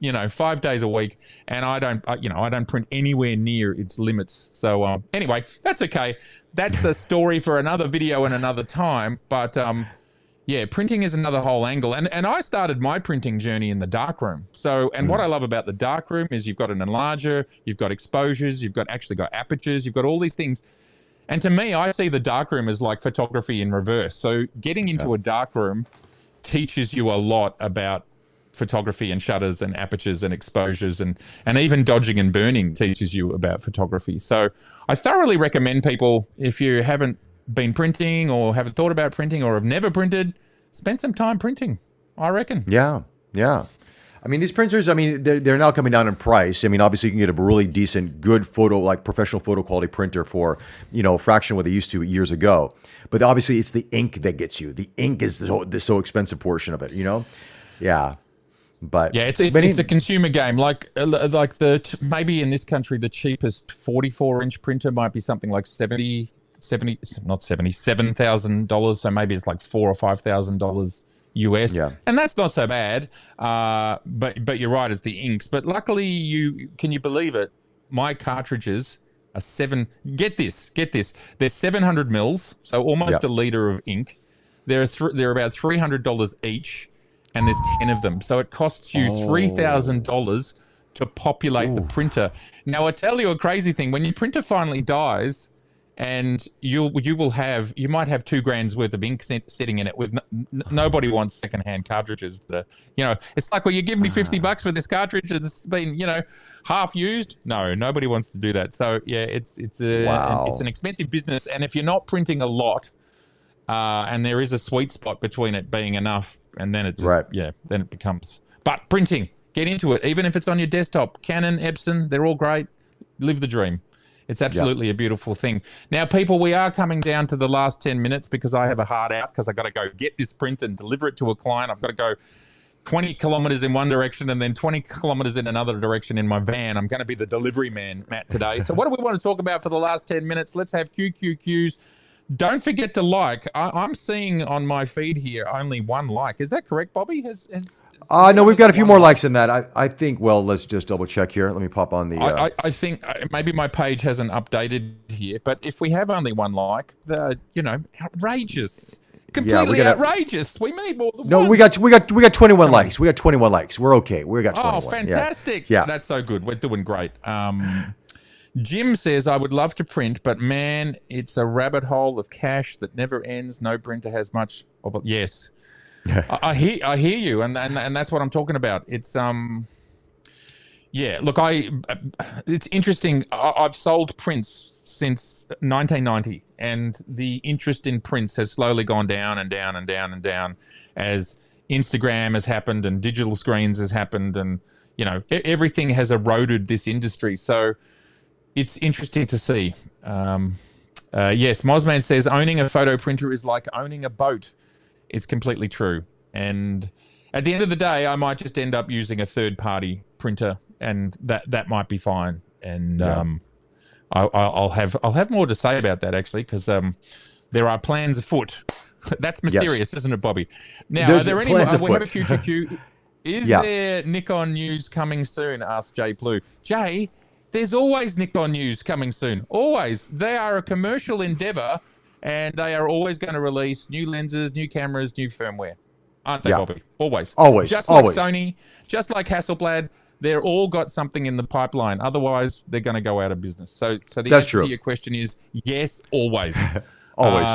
5 days a week. And I don't print anywhere near its limits. So anyway, that's okay. That's a story for another video and another time. But Yeah, printing is another whole angle. And I started my printing journey in the darkroom. So, and what I love about the darkroom is you've got an enlarger, you've got exposures, you've got actually got apertures, you've got all these things. And to me, I see the darkroom as like photography in reverse. So getting into a darkroom teaches you a lot about photography and shutters and apertures and exposures, and even dodging and burning teaches you about photography. So I thoroughly recommend people, if you haven't been printing or haven't thought about printing or have never printed, spend some time printing, I reckon. Yeah, yeah. I mean, these printers, I mean, they're now coming down in price. I mean, obviously you can get a really decent, good photo, like professional photo quality printer for, a fraction of what they used to years ago. But obviously it's the ink that gets you. The ink is the so expensive portion of it, Yeah. But yeah, it's a consumer game. Like maybe in this country, the cheapest 44-inch printer might be something like $7,000. So maybe it's like $4,000 or $5,000 US. Yeah. And that's not so bad. But you're right, it's the inks. But luckily, can you believe it? My cartridges are get this. They're 700 mils, so almost a liter of ink. They're about $300 each, and there's 10 of them. So it costs you $3,000 to populate the printer. Now, I tell you a crazy thing. When your printer finally dies, and you might have $2,000 worth of ink sitting in it with nobody wants secondhand cartridges. It's like, well, you give me $50 for this cartridge that's been, half used. No, nobody wants to do that. So yeah, it's an expensive business. And if you're not printing a lot, and there is a sweet spot between it being enough, and then it just, then it becomes, but printing, get into it. Even if it's on your desktop, Canon, Epson, they're all great. Live the dream. It's absolutely a beautiful thing. Now, people, we are coming down to the last 10 minutes because I have a hard out because I've got to go get this print and deliver it to a client. I've got to go 20 kilometers in one direction and then 20 kilometers in another direction in my van. I'm going to be the delivery man, Matt, today. So what do we want to talk about for the last 10 minutes? Let's have QQQs. Don't forget to like. I'm seeing on my feed here only one like. Is that correct, Bobby? No, we've got a few more likes than that. I think, well, let's just double check here. Let me pop on the... I think maybe my page hasn't updated here, but if we have only one like, outrageous. Completely outrageous. We need more than one. No, we got 21 likes. We got 21 likes. We're okay. We got 21. Oh, fantastic. Yeah. That's so good. We're doing great. Jim says, I would love to print, but man, it's a rabbit hole of cash that never ends. No printer has much of it. Yes. I hear you, and that's what I'm talking about. It's look, it's interesting. I've sold prints since 1990, and the interest in prints has slowly gone down and down and down and down as Instagram has happened and digital screens has happened, and everything has eroded this industry. So it's interesting to see. Yes, Mozman says owning a photo printer is like owning a boat. It's completely true. And at the end of the day, I might just end up using a third-party printer, and that might be fine. And I'll have more to say about that, actually, because there are plans afoot. That's mysterious, isn't it, Bobby? Now, are there any... We have a QQQ. Is there Nikon news coming soon? Asked Jay Blue. Jay, there's always Nikon news coming soon. Always. They are a commercial endeavor, and they are always going to release new lenses, new cameras, new firmware. Aren't they, Bobby? Always. Just like Sony, just like Hasselblad, they're all got something in the pipeline. Otherwise, they're going to go out of business. So the answer to your question is yes, always. Always.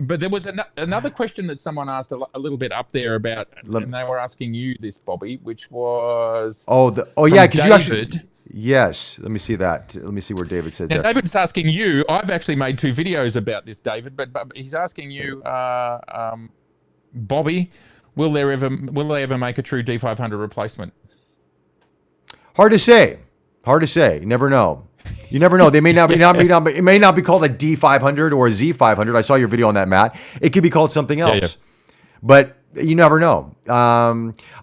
But there was another question that someone asked a little bit up there about, and they were asking you this, Bobby, which was... because you actually... Yes, let me see that. Let me see where David said that. Now, David's asking you, I've actually made 2 videos about this, David, but he's asking you, Bobby, will they ever make a true D500 replacement? Hard to say. You never know. You never know. They may not be, it may not be called a D500 or a Z500. I saw your video on that, Matt. It could be called something else. But you never know.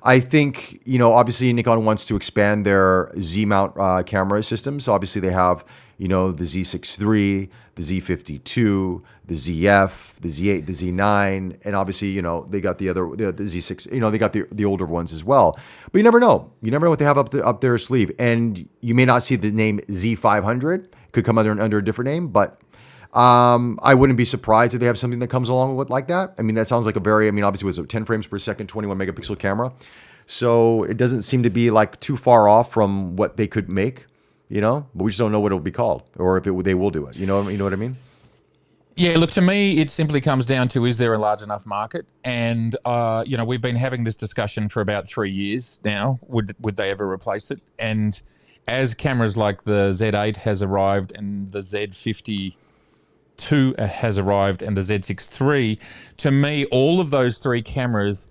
I think, obviously Nikon wants to expand their Z mount camera systems. So obviously they have, the Z6 III, the Z52, the ZF, the Z8, the Z9, and obviously, they got the Z6, they got the older ones as well. But you never know. You never know what they have up their sleeve. And you may not see the name Z500. Could come under a different name, but I wouldn't be surprised if they have something that comes along with like that. I mean, that sounds like a very, I mean, obviously it was a 10 frames per second, 21 megapixel camera. So it doesn't seem to be like too far off from what they could make, you know, but we just don't know what it'll be called or if they will do it. You know what I mean? Yeah, look, to me, it simply comes down to, is there a large enough market? And, you know, we've been having this discussion for about 3 years now. Would they ever replace it? And as cameras like the Z8 has arrived and the Z52 has arrived and the Z6 III, to me, all of those three cameras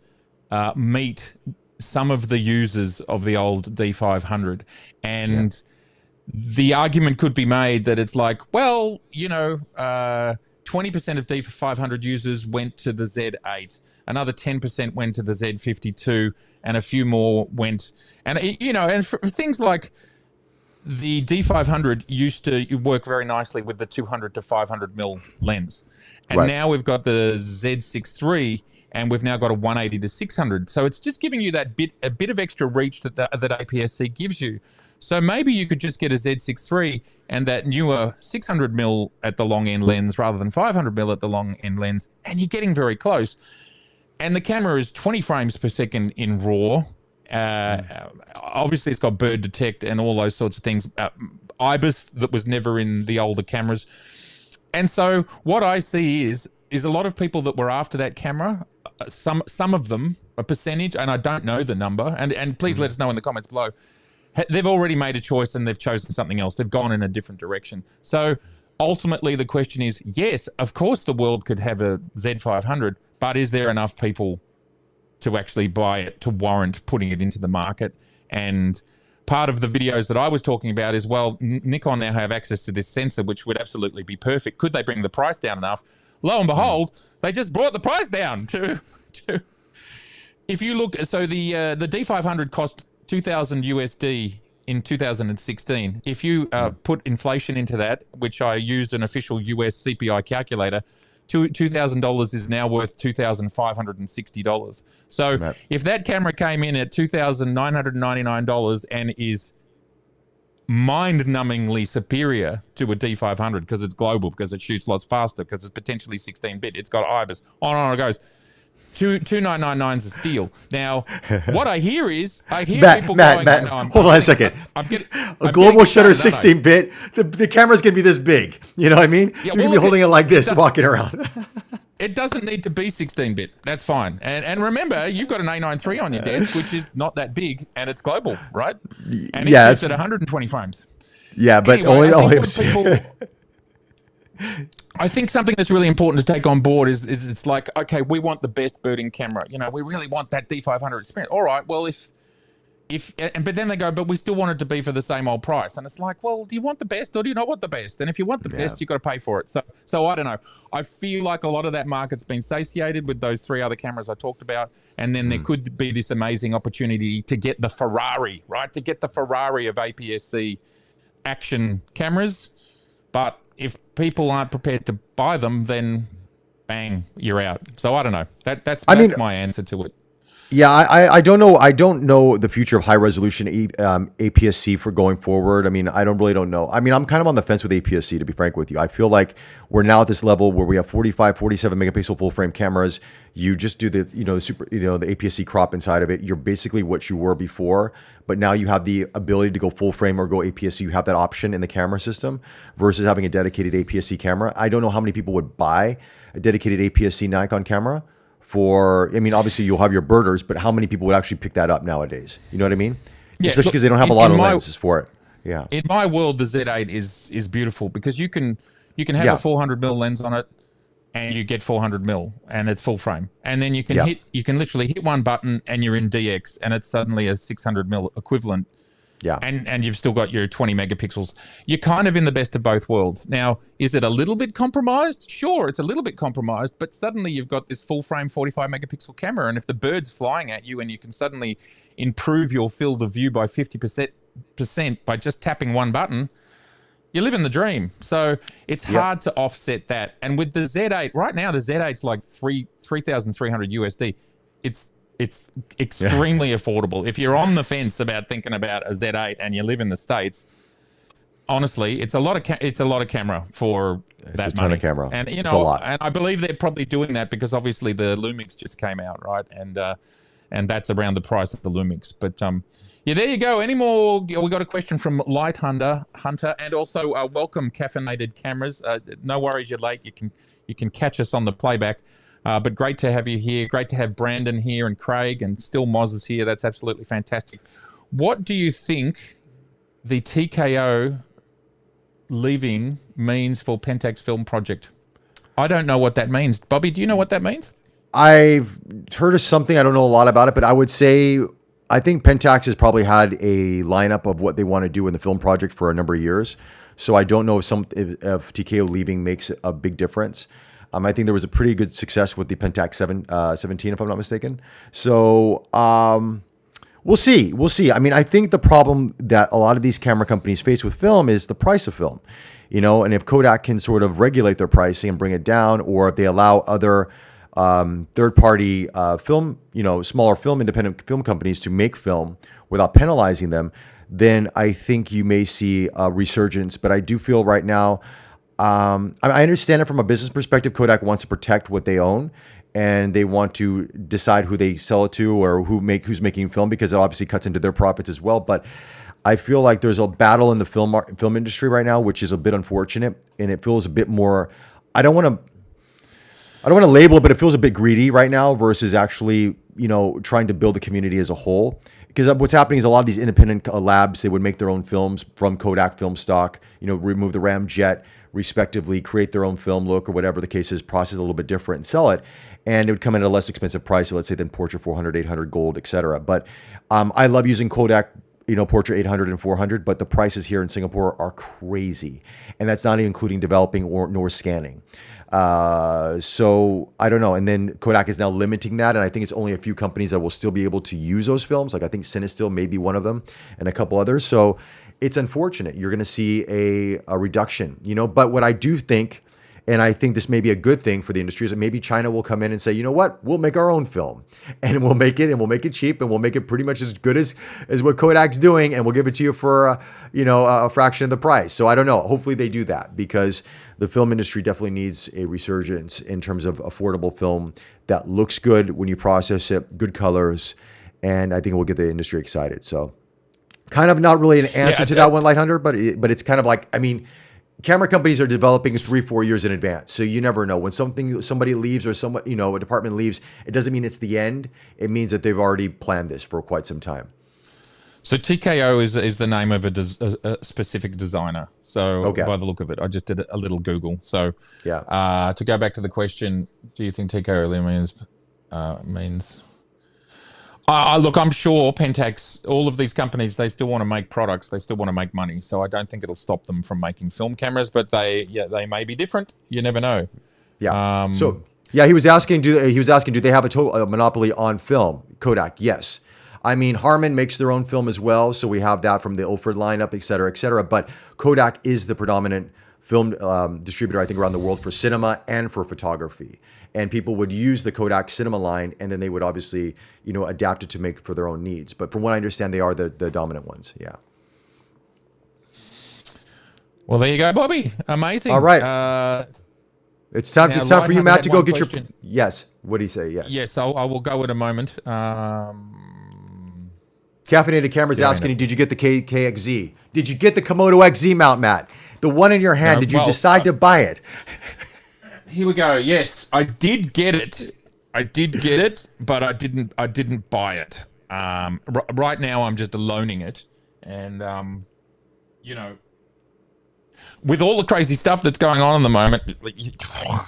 meet some of the users of the old D500. And the argument could be made that it's like, well, you know, 20% of D500 users went to the Z8, another 10% went to the Z52, and a few more went, and you know, and for things like the D500 used to work very nicely with the 200 to 500 mil lens, and now we've got the Z6 III, and we've now got a 180 to 600. So it's just giving you that a bit of extra reach that APS-C gives you. So maybe you could just get a Z6 III and that newer 600 mil at the long end lens rather than 500 mil at the long end lens, and you're getting very close. And the camera is 20 frames per second in RAW. Obviously, it's got bird detect and all those sorts of things. IBIS that was never in the older cameras. And so what I see is a lot of people that were after that camera, some of them, a percentage, and I don't know the number, and please let us know in the comments below, they've already made a choice and they've chosen something else. They've gone in a different direction. So ultimately the question is, yes, of course the world could have a Z500, but is there enough people to actually buy it to warrant putting it into the market? And part of the videos that I was talking about is, well, Nikon now have access to this sensor, which would absolutely be perfect. Could they bring the price down enough? Lo and behold, they just brought the price down to if you look, so the D500 cost 2,000 USD in 2016. If you put inflation into that, which I used an official US CPI calculator, $2,000 is now worth $2,560. So if that camera came in at $2,999 and is mind-numbingly superior to a D500 because it's global, because it shoots lots faster, because it's potentially 16-bit, it's got IBIS, on it goes. 2,999 is a steal. Now, what I hear is, people going, Matt, hold on a second. A global shutter 16-bit, the camera's going to be this big. You know what I mean? Yeah, you're going to be holding it like this, walking around. It doesn't need to be 16-bit. That's fine. And remember, you've got an A9 III on your desk, which is not that big, and it's global, right? And it shoots at 120 frames. Yeah, but anyway, I think something that's really important to take on board is it's like, okay, we want the best birding camera. You know, we really want that D500 experience. All right, well, but then they go, but we still want it to be for the same old price. And it's like, well, do you want the best or do you not want the best? And if you want the best, you've got to pay for it. So I don't know. I feel like a lot of that market's been satiated with those three other cameras I talked about. And then there could be this amazing opportunity to get the Ferrari, right? To get the Ferrari of APS-C action cameras. But if people aren't prepared to buy them, then bang, you're out. So I don't know. That's my answer to it. Yeah, I don't know. I don't know the future of high resolution APS-C for going forward. I mean, I really don't know. I mean, I'm kind of on the fence with APS-C, to be frank with you. I feel like we're now at this level where we have 45, 47 megapixel full frame cameras. You just do the, the APS-C crop inside of it. You're basically what you were before, but now you have the ability to go full frame or go APS-C. You have that option in the camera system versus having a dedicated APS-C camera. I don't know how many people would buy a dedicated APS-C Nikon camera. I mean, obviously you'll have your birders, but how many people would actually pick that up nowadays? You know what I mean? Yeah, especially because they don't have a lot of lenses for it. Yeah. In my world, the Z8 is beautiful because you can have a 400 mil lens on it, and you get 400 mil, and it's full frame, and then you can literally hit one button, and you're in DX, and it's suddenly a 600 mil equivalent. Yeah. And you've still got your 20 megapixels. You're kind of in the best of both worlds. Now, is it a little bit compromised? Sure, it's a little bit compromised, but suddenly you've got this full frame 45 megapixel camera. And if the bird's flying at you and you can suddenly improve your field of view by 50% by just tapping one button, you're living the dream. So it's hard to offset that. And with the Z8, right now, the Z8's like 3,300 USD. It's extremely affordable. If you're on the fence about thinking about a Z8 and you live in the States, honestly, it's a lot of camera for that a ton money. of camera. And It's a lot. and I believe they're probably doing that because obviously the Lumix just came out, right? And that's around the price of the Lumix. But yeah, there you go. Any more? We got a question from Light Hunter, and also welcome Caffeinated Cameras. No worries, you're late. You can catch us on the playback. But great to have you here. Great to have Brandon here and Craig and still Moz is here. That's absolutely fantastic. What do you think the TKO leaving means for Pentax Film Project? I don't know what that means. Bobby, do you know what that means? I've heard of something. I don't know a lot about it, but I would say I think Pentax has probably had a lineup of what they want to do in the film project for a number of years. So I don't know if TKO leaving makes a big difference. I think there was a pretty good success with the Pentax 17, if I'm not mistaken. So we'll see. We'll see. I mean, I think the problem that a lot of these camera companies face with film is the price of film. And if Kodak can sort of regulate their pricing and bring it down, or if they allow other third-party film, smaller independent film companies to make film without penalizing them, then I think you may see a resurgence. But I do feel right now, I understand it from a business perspective. Kodak wants to protect what they own, and they want to decide who they sell it to or who's making film, because it obviously cuts into their profits as well. But I feel like there's a battle in the film industry right now, which is a bit unfortunate, and it feels a bit more. I don't want to label it, but it feels a bit greedy right now versus actually, trying to build a community as a whole. Because what's happening is a lot of these independent labs, they would make their own films from Kodak film stock, remove the ramjet respectively, create their own film look or whatever the case is, process it a little bit different and sell it. And it would come in at a less expensive price, let's say, than Portra 400, 800 gold, etc. But I love using Kodak, Portra 800 and 400, but the prices here in Singapore are crazy. And that's not even including developing nor scanning. So I don't know. And then Kodak is now limiting that. And I think it's only a few companies that will still be able to use those films. Like I think Cinestill may be one of them and a couple others. So it's unfortunate. You're going to see a reduction, but what I do think, and I think this may be a good thing for the industry, is that maybe China will come in and say, you know what, we'll make our own film and we'll make it cheap and we'll make it pretty much as good as what Kodak's doing. And we'll give it to you for, a fraction of the price. So I don't know. Hopefully they do that, because the film industry definitely needs a resurgence in terms of affordable film that looks good when you process it, good colors. And I think it will get the industry excited. So kind of not really an answer to that one, Light Hunter, but it's kind of like, camera companies are developing 3-4 years in advance. So you never know when somebody leaves or a department leaves, it doesn't mean it's the end. It means that they've already planned this for quite some time. So TKO is the name of a specific designer. So by the look of it, I just did a little Google. So yeah. To go back to the question, do you think TKO means? Look, I'm sure Pentax, all of these companies, they still want to make products. They still want to make money. So I don't think it'll stop them from making film cameras, but they may be different. You never know. Yeah. He was asking, do they have a monopoly on film? Kodak, yes. Harman makes their own film as well. So we have that from the Ilford lineup, et cetera, et cetera. But Kodak is the predominant film distributor, I think, around the world for cinema and for photography. And people would use the Kodak cinema line, and then they would obviously, adapt it to make for their own needs. But from what I understand, they are the dominant ones. Yeah. Well, there you go, Bobby. Amazing. All right. It's time for you, Matt, to go get your... Yes. What do you say? Yes. Yes, I will go in a moment. Caffeinated Camera's asking you, did you get the KXZ? Did you get the Komodo XZ mount, Matt? The one in your hand, did you decide to buy it? Here we go. Yes, I did get it. But I didn't buy it. Right now, I'm just loaning it. And, with all the crazy stuff that's going on the moment,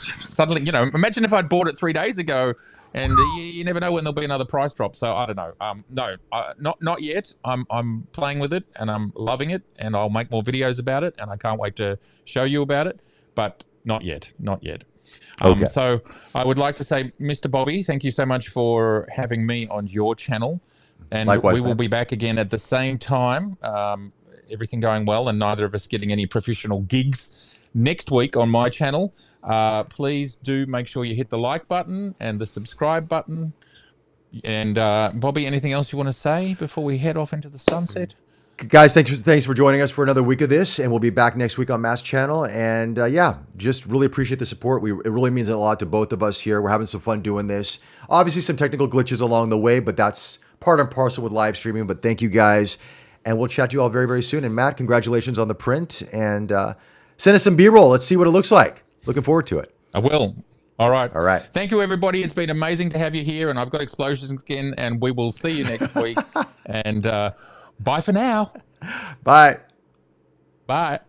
suddenly, imagine if I'd bought it 3 days ago, and you never know when there'll be another price drop. So I don't know. Not yet. I'm playing with it and I'm loving it, and I'll make more videos about it, and I can't wait to show you about it. But not yet. Okay. So I would like to say, Mr. Bobby, thank you so much for having me on your channel, and likewise, we will be back again at the same time. Everything going well, and neither of us getting any professional gigs next week on my channel. Please do make sure you hit the like button and the subscribe button. And Bobby, anything else you want to say before we head off into the sunset? Guys, thanks for joining us for another week of this, and we'll be back next week on Mass Channel. And yeah, just really appreciate the support. It really means a lot to both of us here. We're having some fun doing this. Obviously, some technical glitches along the way, but that's part and parcel with live streaming. But thank you guys, and we'll chat to you all very, very soon. And Matt, congratulations on the print, and send us some B-roll. Let's see what it looks like. Looking forward to it. I will. All right. All right. Thank you, everybody. It's been amazing to have you here, and I've got explosions again, and we will see you next week. And bye for now. Bye. Bye.